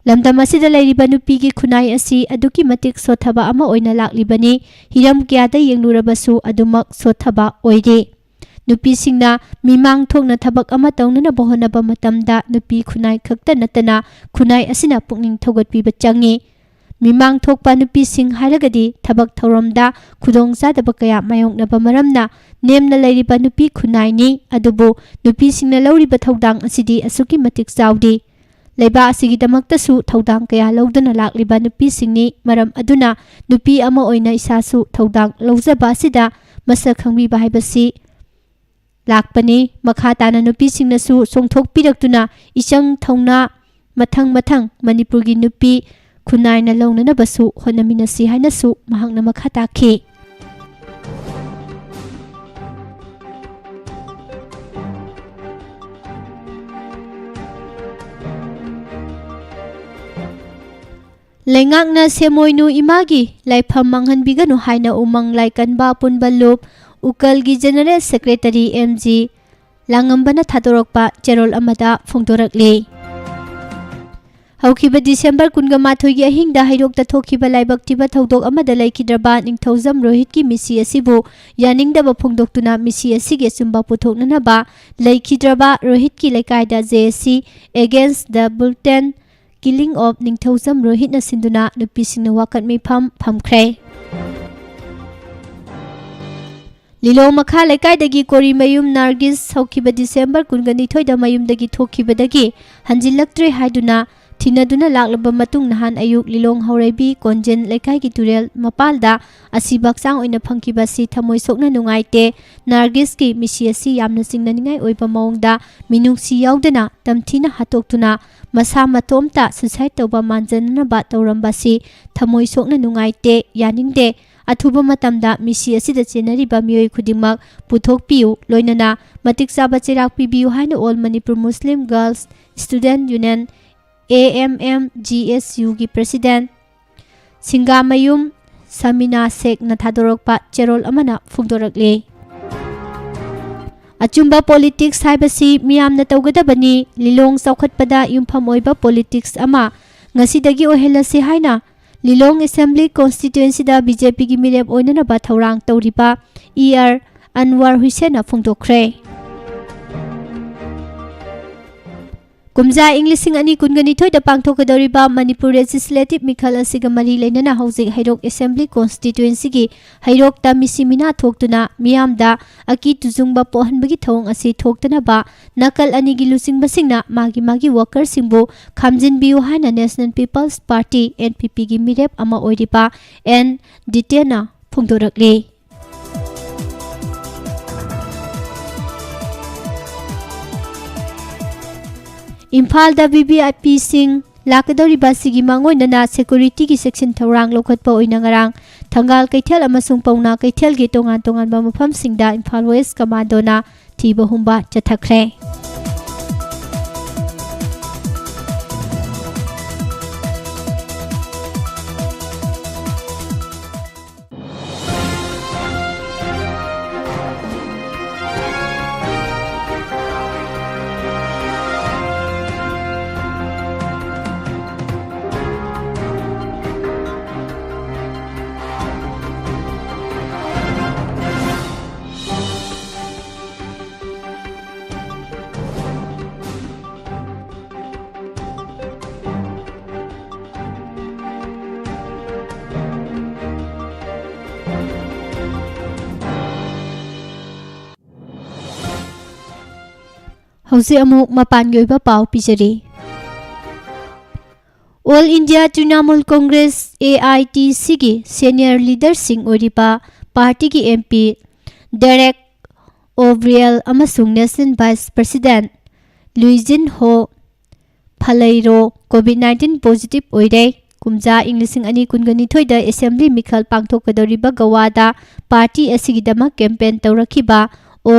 [SPEAKER 2] लमदम असिदा लैरिबा नुपीगी खुनाइ असि अदुकी मतिक सोथबा अमा ओइना लाक्लिबनी हिरम क्यादा येंगलुरबसु अदुमक सोथबा ओइदे नुपी सिंगना मिमांग थोकना थबक अमा तौनना बहोनबा मतमदा नुपी खुनाइ खक्ता नतना खुनाइ असिना पुकनिंग थौगतपिबा चंगी मिमांग थोकपा नुपी सिंग हारगदी थबक थौरमदा खुदोंग जादबा कया मायोंगनबा मरमना नेमना लैरिबा नुपी खुनाइनी अदुबो नुपी सिंगना लौरिबा थौदांग असिदी असुकी मतिक चावदी लेबा असिगिदमक्तसु थौदांग कया लौदना लाक्लिबा नुपी सिंगनी मरम अदुना नुपी अमा ओइना इसासु थौदांग लौजबा असिदा मसक खंगबिबा हाइबसी ꯂꯥꯛꯄꯅꯤ ꯃꯈꯥ ꯇꯥꯅ ꯅꯨꯄꯤꯁꯤꯡꯅꯁꯨ ꯆꯣꯡꯊꯣꯛꯄꯤꯔꯛꯇꯨꯅ ꯏꯆꯪ ꯊꯧꯅꯥ ꯃꯊꯪ ꯃꯅꯤꯄꯨꯔꯒꯤ ꯅꯨꯄꯤ ꯈꯨꯟꯅꯥꯏꯅ ꯂꯧꯅꯅꯕꯁꯨ ꯍꯣꯠꯅꯃꯤꯟꯅꯁꯤ ꯍꯥꯏꯅꯁꯨ ꯃꯍꯥꯛꯅ ꯃꯈꯥ ꯇꯥꯈꯤ ꯂꯩꯉꯥꯛꯅ ꯁꯦꯃꯣꯏꯅꯨ ꯏꯃꯥꯒꯤ ꯂꯥꯏꯐꯝ ꯃꯥꯡꯍꯟꯕꯤꯒꯅꯨ ꯍꯥꯏꯅ ꯎꯃꯪ ꯂꯥꯏꯀꯟꯕ ꯑꯄꯨꯟꯕ ꯂꯨꯞ ꯎꯀꯜꯒꯤ ꯖꯦꯅꯔꯦꯜ ꯁꯦꯀ꯭ꯔꯦꯇꯔꯤ ꯑꯦꯝ.ꯖꯤ. ꯂꯥꯡꯉꯝꯕꯅ ꯊꯥꯗꯣꯔꯛꯄ ꯆꯦꯔꯣꯜ ꯑꯃꯗ ꯐꯣꯡꯗꯣꯔꯛꯂꯤ ꯍꯧꯈꯤꯕ ꯗꯤꯁꯦꯝꯕꯔ 21ꯒꯤ ꯑꯍꯤꯡꯗ ꯍꯩꯔꯣꯛꯇ ꯊꯣꯛꯈꯤꯕ ꯂꯥꯏꯕꯛ ꯊꯤꯕ ꯊꯧꯗꯣꯛ ꯑꯃꯗ ꯂꯩꯈꯤꯗ꯭ꯔꯕ ꯅꯤꯡꯊꯧꯖꯝ ꯔꯣꯍꯤꯠꯀꯤ ꯃꯤꯁꯤ ꯑꯁꯤꯕꯨ ꯌꯥꯅꯤꯡꯗꯕ ꯐꯣꯡꯗꯣꯛꯇꯨꯅ ꯃꯤꯁꯤ ꯑꯁꯤꯒꯤ ꯑꯆꯨꯝꯕ ꯄꯨꯊꯣꯛꯅꯅꯕ ꯂꯩꯈꯤꯗ꯭ꯔꯕ ꯔꯣꯍꯤꯠꯀꯤ ꯂꯩꯀꯥꯏꯗ ꯖꯦ.ꯑꯦꯁ.ꯁꯤ. ꯑꯦꯒꯦꯟꯁ ꯗ ꯕꯨꯜꯇꯦꯟ ꯀꯤꯂꯤꯡ ꯑꯣꯐ ꯅꯤꯡꯊꯧꯖꯝ ꯔꯣꯍꯤꯠꯅ ꯁꯤꯟꯗꯨꯅ ꯅꯨꯄꯤꯁꯤꯡꯅ ꯋꯥꯀꯠ ꯃꯤꯐꯝ ꯐꯝꯈ꯭ꯔꯦ ꯂꯤꯂꯣꯡ ꯃꯈꯥ ꯂꯩꯀꯥꯏꯗꯒꯤ ꯀꯣꯔꯤꯃꯌꯨꯝ ꯅꯥꯔꯒꯤꯁ ꯍꯧꯈꯤꯕ ꯗꯤꯁꯦꯝꯕꯔ 22ꯗ ꯃꯌꯨꯝꯗꯒꯤ ꯊꯣꯛꯈꯤꯕꯗꯒꯤ ꯍꯟꯖꯤꯜꯂꯛꯇ꯭ꯔꯦ ꯍꯥꯏꯗꯨꯅ ꯊꯤꯅꯗꯨꯅ ꯂꯥꯛꯂꯕ ꯃꯇꯨꯡ ꯅꯍꯥꯟ ꯑꯌꯨꯛ ꯂꯤꯂꯣꯡ ꯍꯧꯔꯩꯕꯤ ꯀꯣꯟꯖꯦꯟ ꯂꯩꯀꯥꯏꯒꯤ ꯇꯨꯔꯦꯜ ꯃꯄꯥꯜꯗ ꯑꯁꯤꯕ ꯍꯛꯆꯥꯡ ꯑꯣꯏꯅ ꯐꯪꯈꯤꯕ ꯑꯁꯤ ꯊꯃꯣꯏ ꯁꯣꯛꯅ ꯅꯨꯡꯉꯥꯏꯇꯦ ꯅꯥꯔꯒꯤꯁꯀꯤ ꯃꯤꯁꯤ ꯑꯁꯤ ꯌꯥꯝꯅ ꯆꯤꯡꯅꯅꯤꯡꯉꯥꯏ ꯑꯣꯏꯕ ꯃꯑꯣꯡꯗ ꯃꯤꯅꯨꯡꯁꯤ ꯌꯥꯎꯗꯅ ꯇꯝꯊꯤꯅ ꯍꯥꯠꯇꯣꯛꯇꯨꯅ ꯃꯁꯥ ꯃꯇꯣꯝꯇ ꯁꯨꯁꯥꯏꯠ ꯇꯧꯕ ꯃꯥꯟꯖꯅꯅꯕ ꯇꯧꯔꯝꯕ ꯑꯁꯤ ꯊꯃꯣꯏ ꯁꯣꯛꯅ ꯅꯨꯡꯉꯥꯏꯇꯦ ꯌꯥꯅꯤꯡꯗꯦ ꯑꯊꯨꯕ ꯃꯇꯝꯗ ꯃꯤꯁꯤ ꯑꯁꯤꯗ ꯆꯦꯟꯅꯔꯤꯕ ꯃꯤꯑꯣꯏ ꯈꯨꯗꯤꯡꯃꯛ ꯄꯨꯊꯣꯛꯄꯤꯌꯨ ꯂꯣꯏꯅꯅ ꯃꯇꯤꯛ ꯆꯥꯕ ꯆꯩꯔꯥꯛ ꯄꯤꯕꯤꯌꯨ ꯍꯥꯏꯅ all Manipur Muslim girls student union AMMGSUꯒꯤ ꯄ꯭ꯔꯁꯤꯗꯦꯟꯠ ꯁꯤꯡꯒꯥꯃꯌꯨꯝ ꯁꯃꯤꯅꯥ ꯁꯦꯛꯅ ꯊꯥꯗꯣꯔꯛꯄ ꯆꯦꯔꯣꯜ ꯑꯃꯅ ꯐꯣꯡꯗꯣꯔꯛꯂꯤ ꯑꯆꯨꯝꯕ ꯄꯣꯂꯤꯇꯤꯛꯁ ꯍꯥꯏꯕꯁꯤ ꯃꯤꯌꯥꯝꯅ ꯇꯧꯒꯗꯕꯅꯤ ꯂꯤꯂꯣꯡ ꯆꯥꯎꯈꯠꯄꯗ ꯌꯨꯝꯐꯝ ꯑꯣꯏꯕ ꯄꯣꯂꯤꯇꯤꯛꯁ ꯑꯃ ꯉꯁꯤꯗꯒꯤ ꯑꯣꯏꯍꯜꯂꯁꯤ ꯍꯥꯏꯅ ꯂꯤꯂꯣꯡ ꯑꯦꯁꯦꯝꯕ꯭ꯂꯤ ꯀꯣꯟꯁꯇꯤꯇ꯭ꯌꯨꯑꯦꯟꯁꯤꯗ ꯕꯤꯖꯦꯄꯤꯒꯤ ꯃꯤꯔꯦꯞ ꯑꯣꯏꯅꯅꯕ ꯊꯧꯔꯥꯡ ꯇꯧꯔꯤꯕ ꯏ.ꯑꯥꯔ. ꯑꯟꯋꯥꯔ ꯍꯨꯏꯁꯦꯟꯅ ꯐꯣꯡꯗꯣꯛꯈ꯭ꯔꯦ ꯀꯨꯝꯖꯥ ꯏꯪ 2022ꯗ ꯄꯥꯡꯊꯣꯛꯀꯗꯧꯔꯤꯕ ꯃꯅꯤꯄꯨꯔ ꯂꯦꯖꯤꯁꯂꯦꯇꯤꯚ ꯃꯤꯈꯜ ꯑꯁꯤꯒ ꯃꯔꯤ ꯂꯩꯅꯅ ꯍꯧꯖꯤꯛ ꯍꯩꯔꯣꯛ ꯑꯦꯁꯦꯝꯕ꯭ꯂꯤ ꯀꯣꯟꯁꯇꯤꯇ꯭ꯌꯨꯑꯦꯟꯁꯤꯒꯤ ꯍꯩꯔꯣꯛꯇ ꯃꯤꯁꯤ ꯃꯤꯅꯥ ꯊꯣꯛꯇꯨꯅ ꯃꯤꯌꯥꯝꯗ ꯑꯀꯤ ꯇꯨꯖꯨꯡꯕ ꯄꯣꯛꯍꯟꯕꯒꯤ ꯊꯧꯑꯣꯡ ꯑꯁꯤ ꯊꯣꯛꯇꯅꯕ ꯅꯥꯀꯜ ꯑꯅꯤꯒꯤ ꯂꯨꯆꯤꯡꯕꯁꯤꯡꯅ ꯃꯥꯒꯤ ꯋꯥꯀꯔꯁꯤꯡꯕꯨ ꯈꯥꯝꯖꯤꯟꯕꯤꯌꯨ ꯍꯥꯏꯅ ꯅꯦꯁꯅꯦꯜ ꯄꯤꯄꯜꯁ ꯄꯥꯔꯇꯤ NPPꯒꯤ ꯃꯤꯔꯦꯞ ꯑꯃ ꯑꯣꯏꯔꯤꯕ N. ꯗꯤꯇꯦꯅ ꯐꯣꯡꯗꯣꯔꯛꯂꯤ ꯏꯝꯐꯥꯜꯗ VVIPꯁꯤꯡ ꯂꯥꯛꯀꯗꯧꯔꯤꯕ ꯑꯁꯤꯒꯤ ꯃꯥꯡꯑꯣꯏꯅꯅ ꯁꯦꯀ꯭ꯌꯨꯔꯤꯇꯤꯒꯤ ꯆꯦꯛꯁꯤꯟ ꯊꯧꯔꯥꯡ ꯂꯧꯈꯠꯄ ꯑꯣꯏꯅ ꯉꯔꯥꯡ ꯊꯪꯒꯥꯜ ꯀꯩꯊꯦꯜ ꯑꯃꯁꯨꯡ ꯄꯥꯎꯅꯥ ꯀꯩꯊꯦꯜꯒꯤ ꯇꯣꯉꯥꯟꯕ ꯃꯐꯝꯁꯤꯡꯗ ꯏꯝꯐꯥꯜ ꯋꯦꯁ ꯀꯃꯥꯟꯗꯣꯅ ꯊꯤꯕ ꯍꯨꯝꯕ ꯆꯠꯊꯈ꯭ꯔꯦ ꯍꯧꯖꯤꯛ ꯑꯃꯨꯛ ꯃꯄꯥꯟꯒꯤ ꯑꯣꯏꯕ ꯄꯥꯎ ꯄꯤꯖꯔꯤ ꯑꯣꯜ ꯏꯟꯗꯤꯌꯥ ꯇ꯭ꯔꯤꯅꯥꯃꯨꯜ ꯀꯣꯡꯒ꯭ꯔꯦꯁ AITCꯒꯤ ꯁꯦꯅꯤꯌꯔ ꯂꯤꯗꯔꯁꯤꯡ ꯑꯣꯏꯔꯤꯕ ꯄꯥꯔꯇꯤꯒꯤ MP ꯗꯦꯔꯦꯛ ꯑꯣꯕ꯭ꯔꯤꯌꯦꯜ ꯑꯃꯁꯨꯡ ꯅꯦꯁꯅꯦꯜ ꯚꯥꯏꯁ ꯄ꯭ꯔꯁꯤꯗꯦꯟꯠ ꯂꯨꯏꯖꯤꯟ ꯍꯣ ꯐꯂꯩꯔꯣ COVID-19 ꯄꯣꯖꯤꯇꯤꯚ ꯑꯣꯏꯔꯦ ꯀꯨꯝꯖꯥ ꯏꯪ 2022ꯗ ꯑꯦꯁꯦꯝꯕ꯭ꯂꯤ ꯃꯤꯈꯜ ꯄꯥꯡꯊꯣꯛꯀꯗꯧꯔꯤꯕ ꯒꯋꯥꯗ ꯄꯥꯔꯇꯤ ꯑꯁꯤꯒꯤꯗꯃꯛ ꯀꯦꯝꯄꯦꯟ ꯇꯧꯔꯛꯈꯤꯕ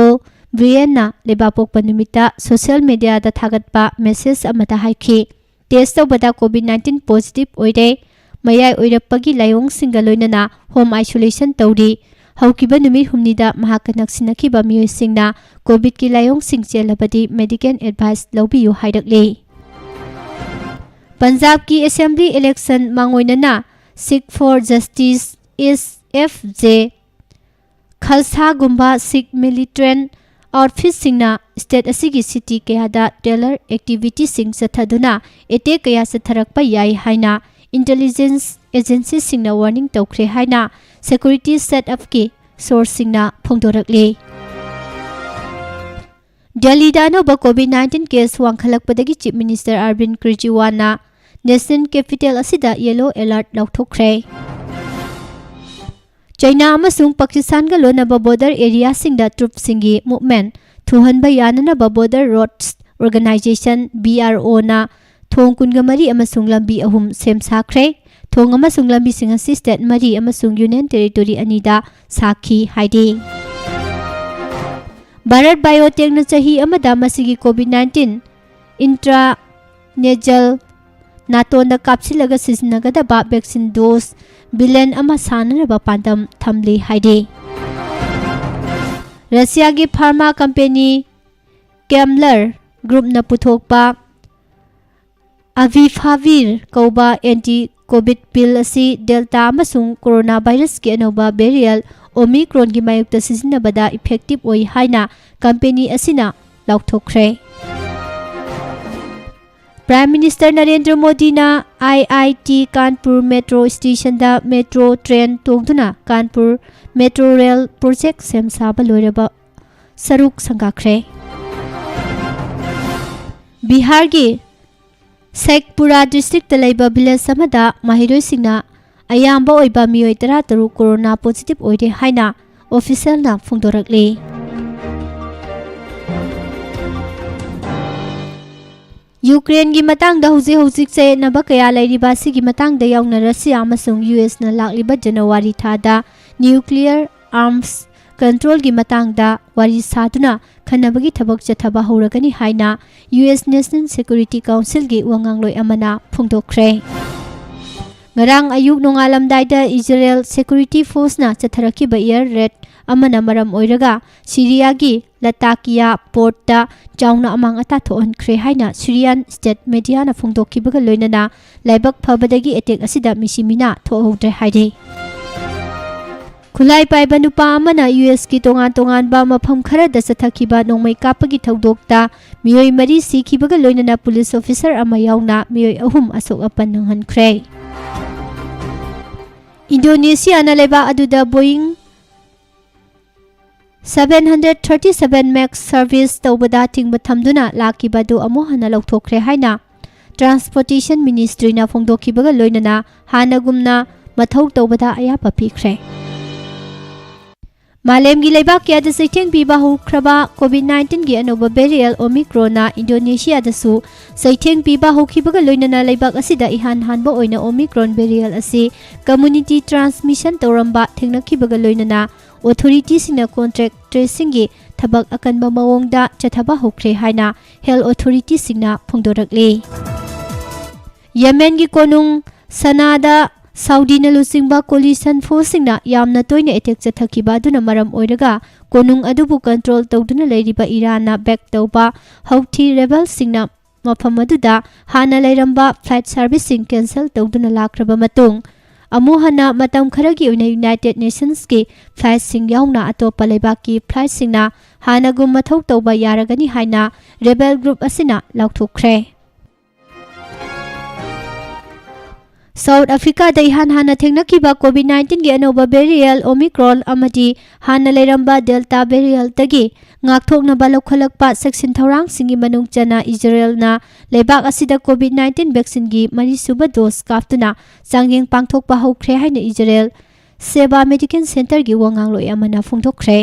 [SPEAKER 2] ꯕ꯭ꯔꯤꯌꯦꯟꯅ ꯂꯩꯕꯥꯛꯄꯣꯛꯄ ꯅꯨꯃꯤꯠꯇ ꯁꯣꯁꯤꯌꯦꯜ ꯃꯤꯗꯤꯌꯥꯗ ꯊꯥꯒꯠꯄ ꯃꯦꯁꯦꯖ ꯑꯃꯗ ꯍꯥꯏꯈꯤ ꯇꯦꯁ ꯇꯧꯕꯗ COVID-19 ꯄꯣꯖꯤꯇꯤꯚ ꯑꯣꯏꯔꯦ ꯃꯌꯥꯏ ꯑꯣꯏꯔꯛꯄꯒꯤ ꯂꯥꯏꯑꯣꯡꯁꯤꯡꯒ ꯂꯣꯏꯅꯅ ꯍꯣꯝ ꯑꯥꯏꯁꯣꯂꯦꯁꯟ ꯇꯧꯔꯤ ꯍꯧꯈꯤꯕ ꯅꯨꯃꯤꯠ ꯍꯨꯝꯅꯤꯗ ꯃꯍꯥꯛꯀ ꯅꯛꯁꯤꯟꯅꯈꯤꯕ ꯃꯤꯑꯣꯏꯁꯤꯡꯅ ꯀꯣꯚꯤꯗꯀꯤ ꯂꯥꯏꯑꯣꯡꯁꯤꯡ ꯆꯦꯜꯂꯕꯗꯤ ꯃꯦꯗꯤꯀꯦꯜ ꯑꯦꯗꯚꯥꯏꯁ ꯂꯧꯕꯤꯌꯨ ꯍꯥꯏꯔꯛꯂꯤ ꯄꯟꯖꯥꯕꯀꯤ ꯑꯦꯁꯦꯝꯕ꯭ꯂꯤ ꯏꯂꯦꯛꯁꯟ ꯃꯥꯡꯑꯣꯏꯅꯅ ꯁꯤꯈ ꯐꯣꯔ ꯖꯁꯇꯤꯁ SFJ ꯈꯜꯁꯥꯒꯨꯝꯕ ꯁꯤꯈ ꯃꯤꯂꯤꯇꯦꯟꯠ ꯑꯥꯎꯠꯐꯤꯠꯁꯤꯡꯅ ꯁ꯭ꯇꯦꯠ ꯑꯁꯤꯒꯤ ꯁꯤꯇꯤ ꯀꯌꯥꯗ ꯇꯦꯔꯔ ꯑꯦꯛꯇꯤꯚꯤꯇꯤꯁꯤꯡ ꯆꯠꯊꯗꯨꯅ ꯑꯦꯇꯦꯛ ꯀꯌꯥ ꯆꯠꯊꯔꯛꯄ ꯌꯥꯏ ꯍꯥꯏꯅ ꯏꯟꯇꯦꯂꯤꯖꯦꯟꯁ ꯑꯦꯖꯦꯟꯁꯤꯁꯤꯡꯅ ꯋꯥꯔꯅꯤꯡ ꯇꯧꯈ꯭ꯔꯦ ꯍꯥꯏꯅ ꯁꯦꯀ꯭ꯌꯨꯔꯤꯇꯤ ꯁꯦꯠꯑꯞꯀꯤ ꯁꯣꯔꯁꯁꯤꯡꯅ ꯐꯣꯡꯗꯣꯔꯛꯂꯤ ꯗꯦꯜꯂꯤꯗ ꯑꯅꯧꯕ COVID-19 ꯀꯦꯁ ꯋꯥꯡꯈꯠꯂꯛꯄꯗꯒꯤ ꯆꯤꯐ ꯃꯤꯅꯤꯁꯇꯔ ꯑꯔꯕꯤꯟꯗ ꯀꯦꯖ꯭ꯔꯤꯋꯥꯜꯅ ꯅꯦꯁꯅꯦꯜ ꯀꯦꯄꯤꯇꯦꯜ ꯑꯁꯤꯗ ꯌꯦꯂꯣ ꯑꯦꯂꯔꯠ ꯂꯧꯊꯣꯛꯈ꯭ꯔꯦ ꯆꯩꯅꯥ ꯑꯃꯁꯨꯡ ꯄꯥꯀꯤꯁꯇꯥꯟꯒ ꯂꯣꯟꯅꯕ ꯕꯣꯔꯗꯔ ꯑꯦꯔꯤꯌꯥꯁꯤꯡꯗ ꯇ꯭ꯔꯨꯞꯁꯤꯡꯒꯤ ꯃꯨꯚꯃꯦꯟꯠ थुहनबा याननबा बॉर्डर रोड्स ऑर्गेनाइजेशन BRO ना थोंग कुनगा मरी अमसुंग लंबी अहुम सेम साखरे थोंग अमसुंग लंबी सिंग असि स्टेट मरी अमसुंग यूनियन टेरिटोरी अनिदा साखी हाइदे भारत बायोटेक न चाही अमदा मसिगी कोविड-19 इंट्रा नेजल नातोंदा कापसिलगा सिजनगदबा वैक्सीन डोज बिलियन अमा सानरबा पांदम थमली हाइदे रशिया की फार्मा कंपनी कैमलर ग्रुप न पुथोकपा अविफाविर कौबा एंटी कोविड पिल असी डेल्टा अमसुंग कोरोना वायरस के अनोबा वेरिएंट ओमिक्रॉन की मायुक्त सिजनबदा इफेक्टिव ओई हाइना कंपनी असिना लौथोखरे प्राइम मिनिस्टर नरेंद्र मोदी ना IIT कानपुर मेट्रो स्टेशन दा मेट्रो ट्रेन तोंगदुना कानपुर मेट्रो रेल प्रोजेक्ट सेम साबा लोइरबा सरुक संगाखरे बिहार की शेखपुरा डिस्ट्रिक्ट लेबा विलेज समदा महिरोई सिंगना अयाम्बा ओइबा मियोई 13 कोरोना पॉजिटिव ओइदे हाइना ऑफिशियल ना फोंदोरकले यूक्रेन की मतंग हौजिक से नब कया लेरिबासी की मतंग याउना रशिया अमसुंग US न लाक्लिबा जनवरी थादा न्यूक्लियर आर्म्स कंट्रोल की मतंग वारी सादुना खनबगी थबक चथबा हौरगनी हाइना US नेशनल सिक्योरिटी काउंसिल की वंगांगलोय अमना फोंदोखरे ngarang ayuk nongalamdaida Israel Security Force na chatharakiba air raid amana maram oiraga Syria gi Latakia port ta chauna amang ata thoon khre haina Syrian state media na phongdokibaga loinana laibak phabadagi attack asida misimina thohodre haide khulai paiba nupa amana US ki tongan ba mafam khara da chathakiba nongmai kapagi thodokta miyoi mari sikhibaga loinana police officer ama yauna miyoi ahum asok apan nanghan khre Indonesia na leba aduda Boeing 737 Max service tawbada tingba thamduna lakibadu amohana lauthokre haina Transportation Ministry na phongdokibaga loinana hanagumna mathau tawbada ayapa phikhre Malem gi leba kya da saitheng piba hukraba COVID-19 gi anoba variant Omicron na Indonesia da su saitheng piba hokhibaga loinana leibak asida ihan hanba oina Omicron variant asi community transmission toramba thengnakibaga loinana authority sina contract tracing gi thabak akanba mawongda chathaba hokre haina health authority sina phongdorakle Yemen gi konung sanada Saudi na lusingba coalition force na yamna toina attack chathakiba duna maram oiraga konung adubu control tawduna leiriba Iran na back tawba Houthi rebel singna mafam aduda hana leiramba flight servicing cancel tawduna lakraba matung amuhana matam kharagi oina United Nations ki flight sing yauna atopa leibaki flight singna hana gum mathau tawba yaragani haina rebel group asina laukthokre South Africa da ihan hana thengnakiba COVID-19 gi anoba variant Omicron amadi hana leiramba Delta variant tagi ngakthokna balokhalakpa section thorang singi manung chana Israel na lebak asida COVID-19 vaccine gi mari suba dose kaftuna changyeng pangthokpa hokre haina Israel Seba Medical Center gi wangangloi amana phongthokre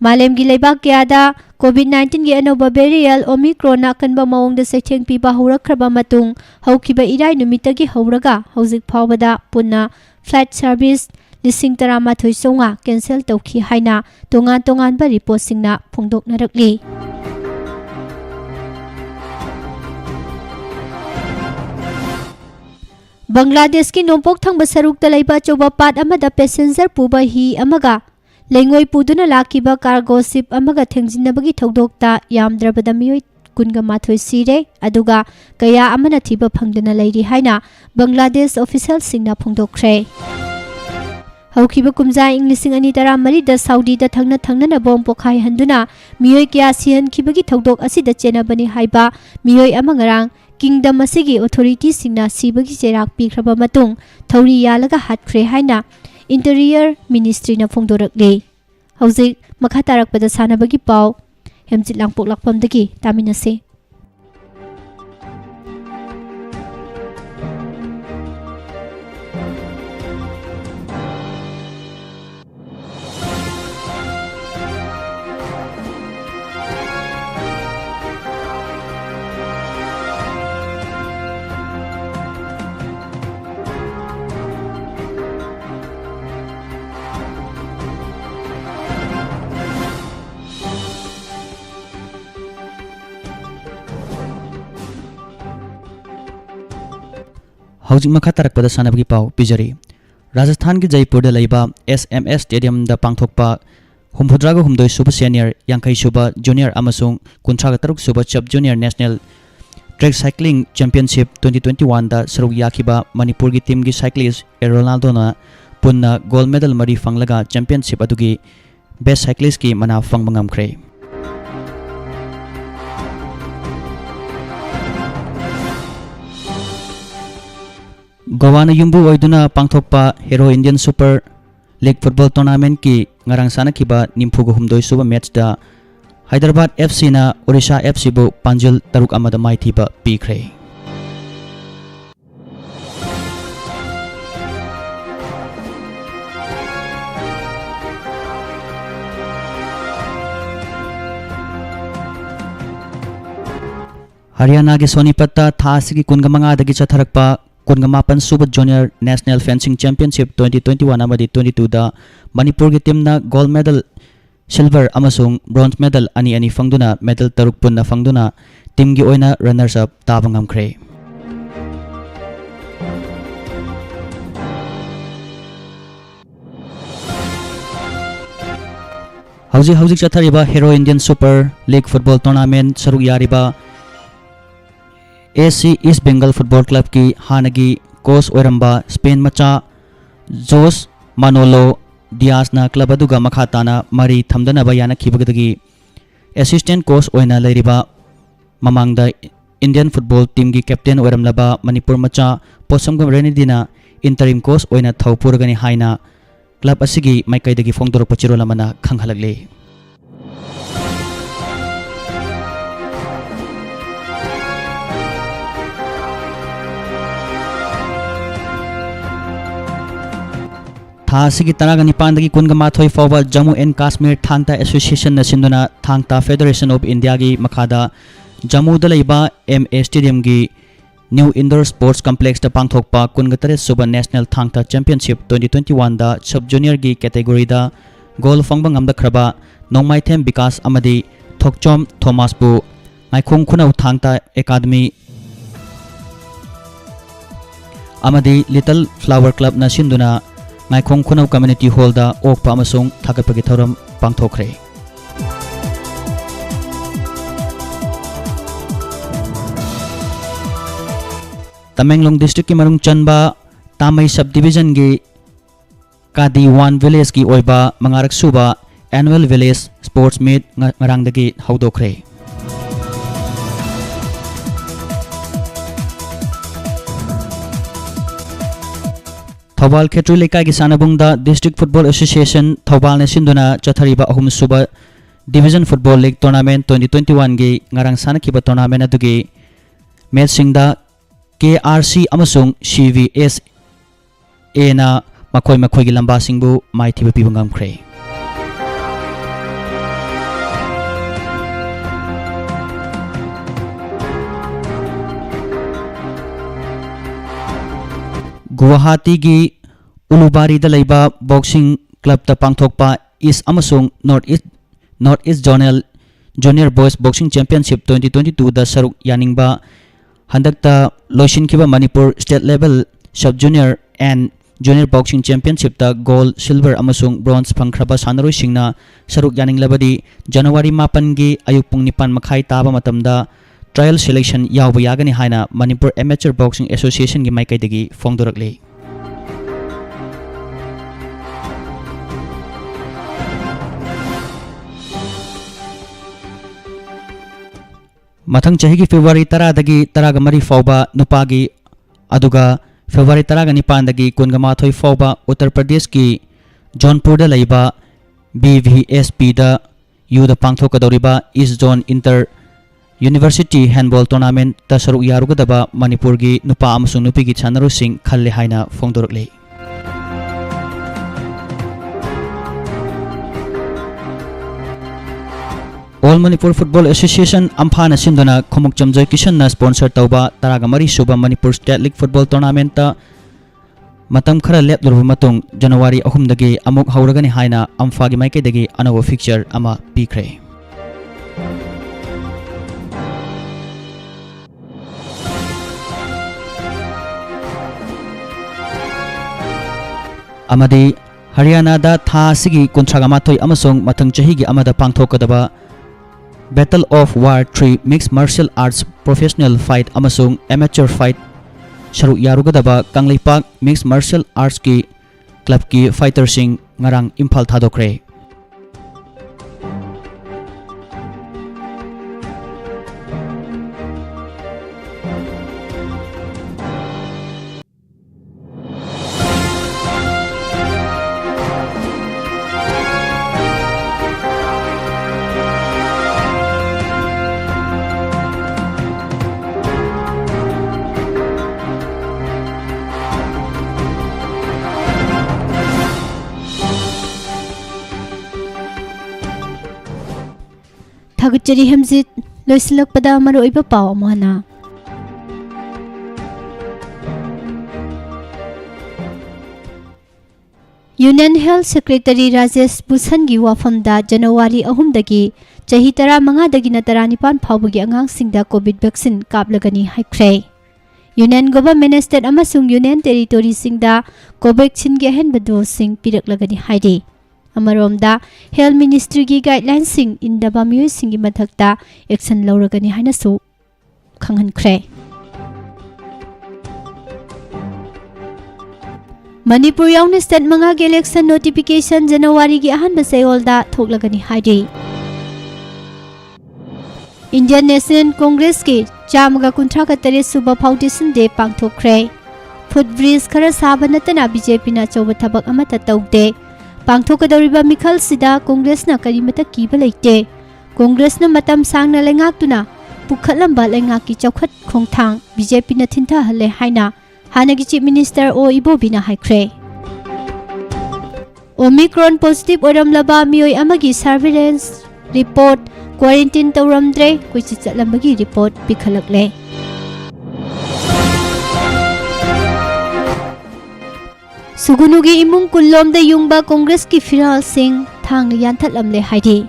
[SPEAKER 2] Malem gi leibak kyada COVID-19 gi anoba variant Omicron na kanba mawongda saitheng piba horakraba matung haukiba irai numitagi horaga hauzik phawbada punna flight service lising tarama thoisonga cancel tawkhi haina tongan ba report singna phongdoknarakli Bangladesh ki nompok thangba sarukta leiba choba pat amada passenger puba hi amaga Lengoi puduna lakiba cargo ship amaga thengjinabagi thodokta yamdrabada miyoi kunga mathoi sire aduga kaya amana thiba phangdana leiri haina Bangladesh official singna phongdokre Haukiba kumja English ani tara mari da Saudi da thangna na bom pokhai handuna miyoi kya sian khibagi thodok asida chena bani haiba miyoi amangarang kingdom asigi authority singna sibagi cherak pikraba matung thauri yalaga hatkhre haina Interior Ministry na phongdorakle hauzik makha tarakpada sanabagi pau hemjit langpok lakpamdagi taminase
[SPEAKER 3] हौजिक मखा तरकपदा सानबगी पाव पिजरी राजस्थान की Jaipur लैबा SMS stadium दा पांगथोकपा हुमहुद्राग हुमदोय सुब senior यांखै सुब junior अमसुंग कुंथ्राग तरुक सुब सब junior national track cycling championship 2021 दा सरुक याखिबा मणिपुर की टीम की साइक्लिस्ट रोनाल्डोना पुन्ना गोल्ड मेडल मरी फंगलगा चैंपियनशिप अदुगी बेस्ट साइक्लिस्ट की मना फंगबा ngamkhre गोवाना युम्बु ओइदुना पांगथोकपा हेरो Indian super league football tournament की ngarang sanakiba nimfugu humdoi suba match da Hyderabad FC na Odisha FC bu panjul taruk amada maithiba pikre Haryana ge Sonipat tha asigi kungamanga dagi chatharakpa Kungamapan Super Junior National Fencing Championship 2021 amadi 22 da Manipur ki team na gold medal silver amasung bronze medal ani fangduna medal taruk punna fangduna team gi oina runners up taba ngamkhre Hauji chathariba Hero Indian Super League Football Tournament saruk yariba AC East Bengal Football Club की हानगी coach ओरंबा Spain मचा Jose Manolo Diaz ना club अदुगा मखाताना मरी थमदना बयाना खिबगदगी असिस्टेंट कोच ओइना लेरिबा ममांगदा इंडियन फुटबॉल टीम की कैप्टन ओरमलबा मणिपुर मचा पोसमगम रेनिदिना इंटरिम कोच ओइना थौपुरगनी हाइना क्लब असिगी माइकैदगी फोंगदोरक पचिरोलमना खंगहलगले थासी की तरागा निपान कुनगा माथोई फाउबा जम्मू एंड काश्मीर थांगता एसोसिएशन सिंधुना थांगता फेडरेशन ऑफ इंडिया की मखादा जम्मू दलैबा MA स्टेडियम की न्यू इंडोर स्पोर्ट्स कॉम्प्लेक्स दा पांगथोकपा कुनगा तरे सुबह नेशनल थांगता चैंपियनशिप 2021 दा सब जूनियर की कैटेगरी दा गोल फंगबा ngamdakraba नोंमाइथेम विकास अमदी थोकचोम थॉमस बु नाइखोंग खुनौ थांगता एकेडमी अमदी लिटिल फ्लावर क्लब ना सिंधुना नाइखोंग खुनौ कम्युनिटी हॉल दा ओकपा अमसुंग थागतपगी थौरम पांगथोखरे तमेंगलोंग डिस्ट्रिक्ट की मरुंग चनबा तामई सब डिवीजन की कादी 1 विलेज की ओइबा मंगारक सुबा annual village sports meet ngarangdagi हौदोखरे थौबाल खेत्रु लेकाई की सानबुंगदा डिस्ट्रिक्ट फुटबॉल एसोसिएशन थौबाल ने सिंधुना चथरिबा अहुम सुबा डिवीजन फुटबॉल लीग टूर्नामेंट 2021 की ngarang sanakhiba टूर्नामेंट अदुगी मैच सिंगदा KRC अमसुंग CVS A ना मखोई मखोई की लंबा सिंगबु माइथिबा पिबा ngamkhre गुवाहाटी की उलुबारी दलैबा बॉक्सिंग क्लब ता पांगथोकपा ईस्ट अमसुंग north east zonal junior boys boxing championship 2022 दा सरुक यानिंगबा हंदकता लोइसिनखिबा Manipur state level sub junior and junior boxing championship ता गोल्ड सिल्वर अमसुंग ब्रोंज फंगख्रबा सानरोइसिंगना सरुक यानिंगलबदी जनवरी 9 की अयुक पुंग 9 मखाई ताबा मतमदा ट्रायल सिलेक्शन यावबा यागनी हाइना मणिपुर एमेचर बॉक्सिंग एसोसिएशन की माइकैदगी फोंगदोरकले मथंग चही की फेब्रुआरी 10 दगी 10 मरी फाउबा नुपागी अदुगा फेब्रुआरी 19 दगी कुनगमाथोई फाउबा उत्तर प्रदेश की जौनपुर दा लैबा BVSP दा युदा पांगथोकदौरिबा east zone inter university handball tournament ता सरुक यारुगदबा मणिपुर की नुपा अमसुंग नुपी की छानरुसिंग खल्ले हाइना फोंगदोरकले ऑल मणिपुर फुटबॉल एसोसिएशन अम्फाना सिंधुना खोमुक चमजोय किशन ना स्पॉन्सर तौबा 13 सुबा Manipur state league football tournament ता मतम खरा लेपलुरबा मतुंग जनवरी 3 दगी अमुक हौरगनी हाइना अम्फागी माइकैदगी अनोवा फिक्चर अमा पीख्रे amadi Haryana da tha sigi kuntraga mathoi amasung mathang chahi gi amada pangthokadaba Battle of War 3 Mixed Martial Arts Professional Fight amasung Amateur Fight Sharu Yarugadaba Kangleipak Mixed Martial Arts ki club ki fighter sing ngarang Imphal thadokre.
[SPEAKER 2] Thagutjari hemjit loisilakpada maroiba paw amana Union Health Secretary Rajesh Bhushan gi wafamda January 3 dagi chahi 15 dagi na 19 phawbagi angangsingda COVID vaccine kaplagani haikre Union Government State amasung Union Territory singda Covaxin gi hen badu sing piraklagani haidi Amaromda Health Ministry gi guidelines sing indaba miyoi singi mathakta action lauragani haina su khanghankhre Manipur yawn state manga gi election notification January gi ahan basayolda thoklagani haidi Indian National Congress ki chamaga kuntra ka tare suba foundation day pangthokre footbridge khara saba natana BJP na choba thabak amata tawde Pangthokadoriba Mikhal Sida Congress na karimata kiba leite Congress na matam sang na lengak tuna pukhatlamba lengak ki chawkhat khongthang BJP na thintha hale haina hanagi Chief Minister O Ibobina haikre Omicron positive oramlaba miyoi amagi surveillance report quarantine tawramdre kuichi chatlambagi report pikhalakle Sugunugi imung kullom da yungba Congress ki Firal Singh thang yanthatlamle haidi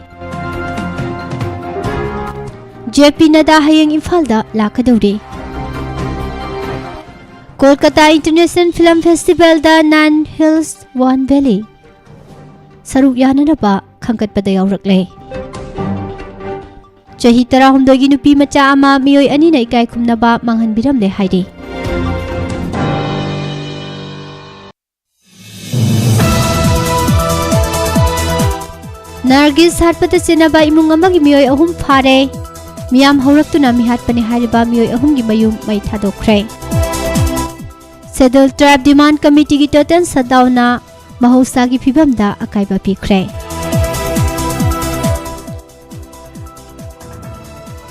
[SPEAKER 2] JP Nada hayeng Imphal da lakadori Kolkata International Film Festival da Nan Hills One Valley Saruk yananaba khangkatpada yawrakle Chahi 16 gi nupi macha ama miyoi ani na ikai khumnaba manghanbiramle haidi Nargis hatpata chenaba imung amagi miyoi ahum phare miyam hawraktuna mihatpani hariba miyoi ahum gi mayum mai thadokre Scheduled Tribe Demand Committee gi toten sadawna mahausa gi phibamda akaiba pikre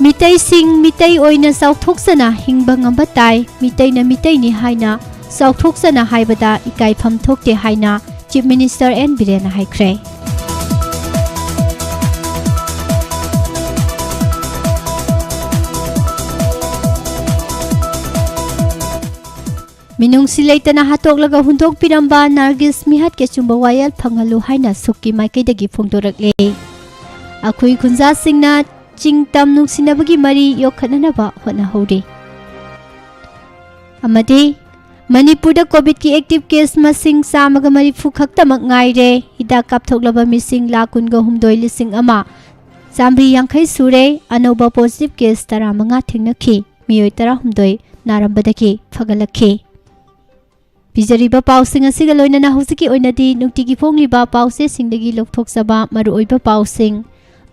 [SPEAKER 2] Mitai sing mitai oina sauthoksana hingba ngambatai mitai na mitai ni haina sauthoksana haibada ikai pham thokte haina Chief Minister N Birena haikre Minung silaitana hatok laga huntok piramba Nargis mihat ke chumba wayal phangalu haina sukki maike dagi phongdorakle Akhui khunja singna chingtam nungsinabagi mari yokhananaba hona hori Amadi Manipur da COVID ki active case masing samaga mari fukhaktamak ngaire hida kapthoklaba mising lakunga humdoi lising ama Zambri yankhai sure anoba positive case tara manga thingnakhi miyoi tara humdoi narambadaki phagalakhi Pijariba pausing asiga loinana husiki oinadi nukti phongliba pause singdagi lokthokjaba maru oiba pausing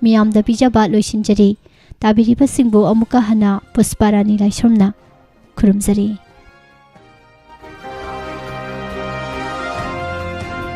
[SPEAKER 2] miyamda pijaba loisinjari tabiriba singbu amuka hana pusparani laisomna khurumjari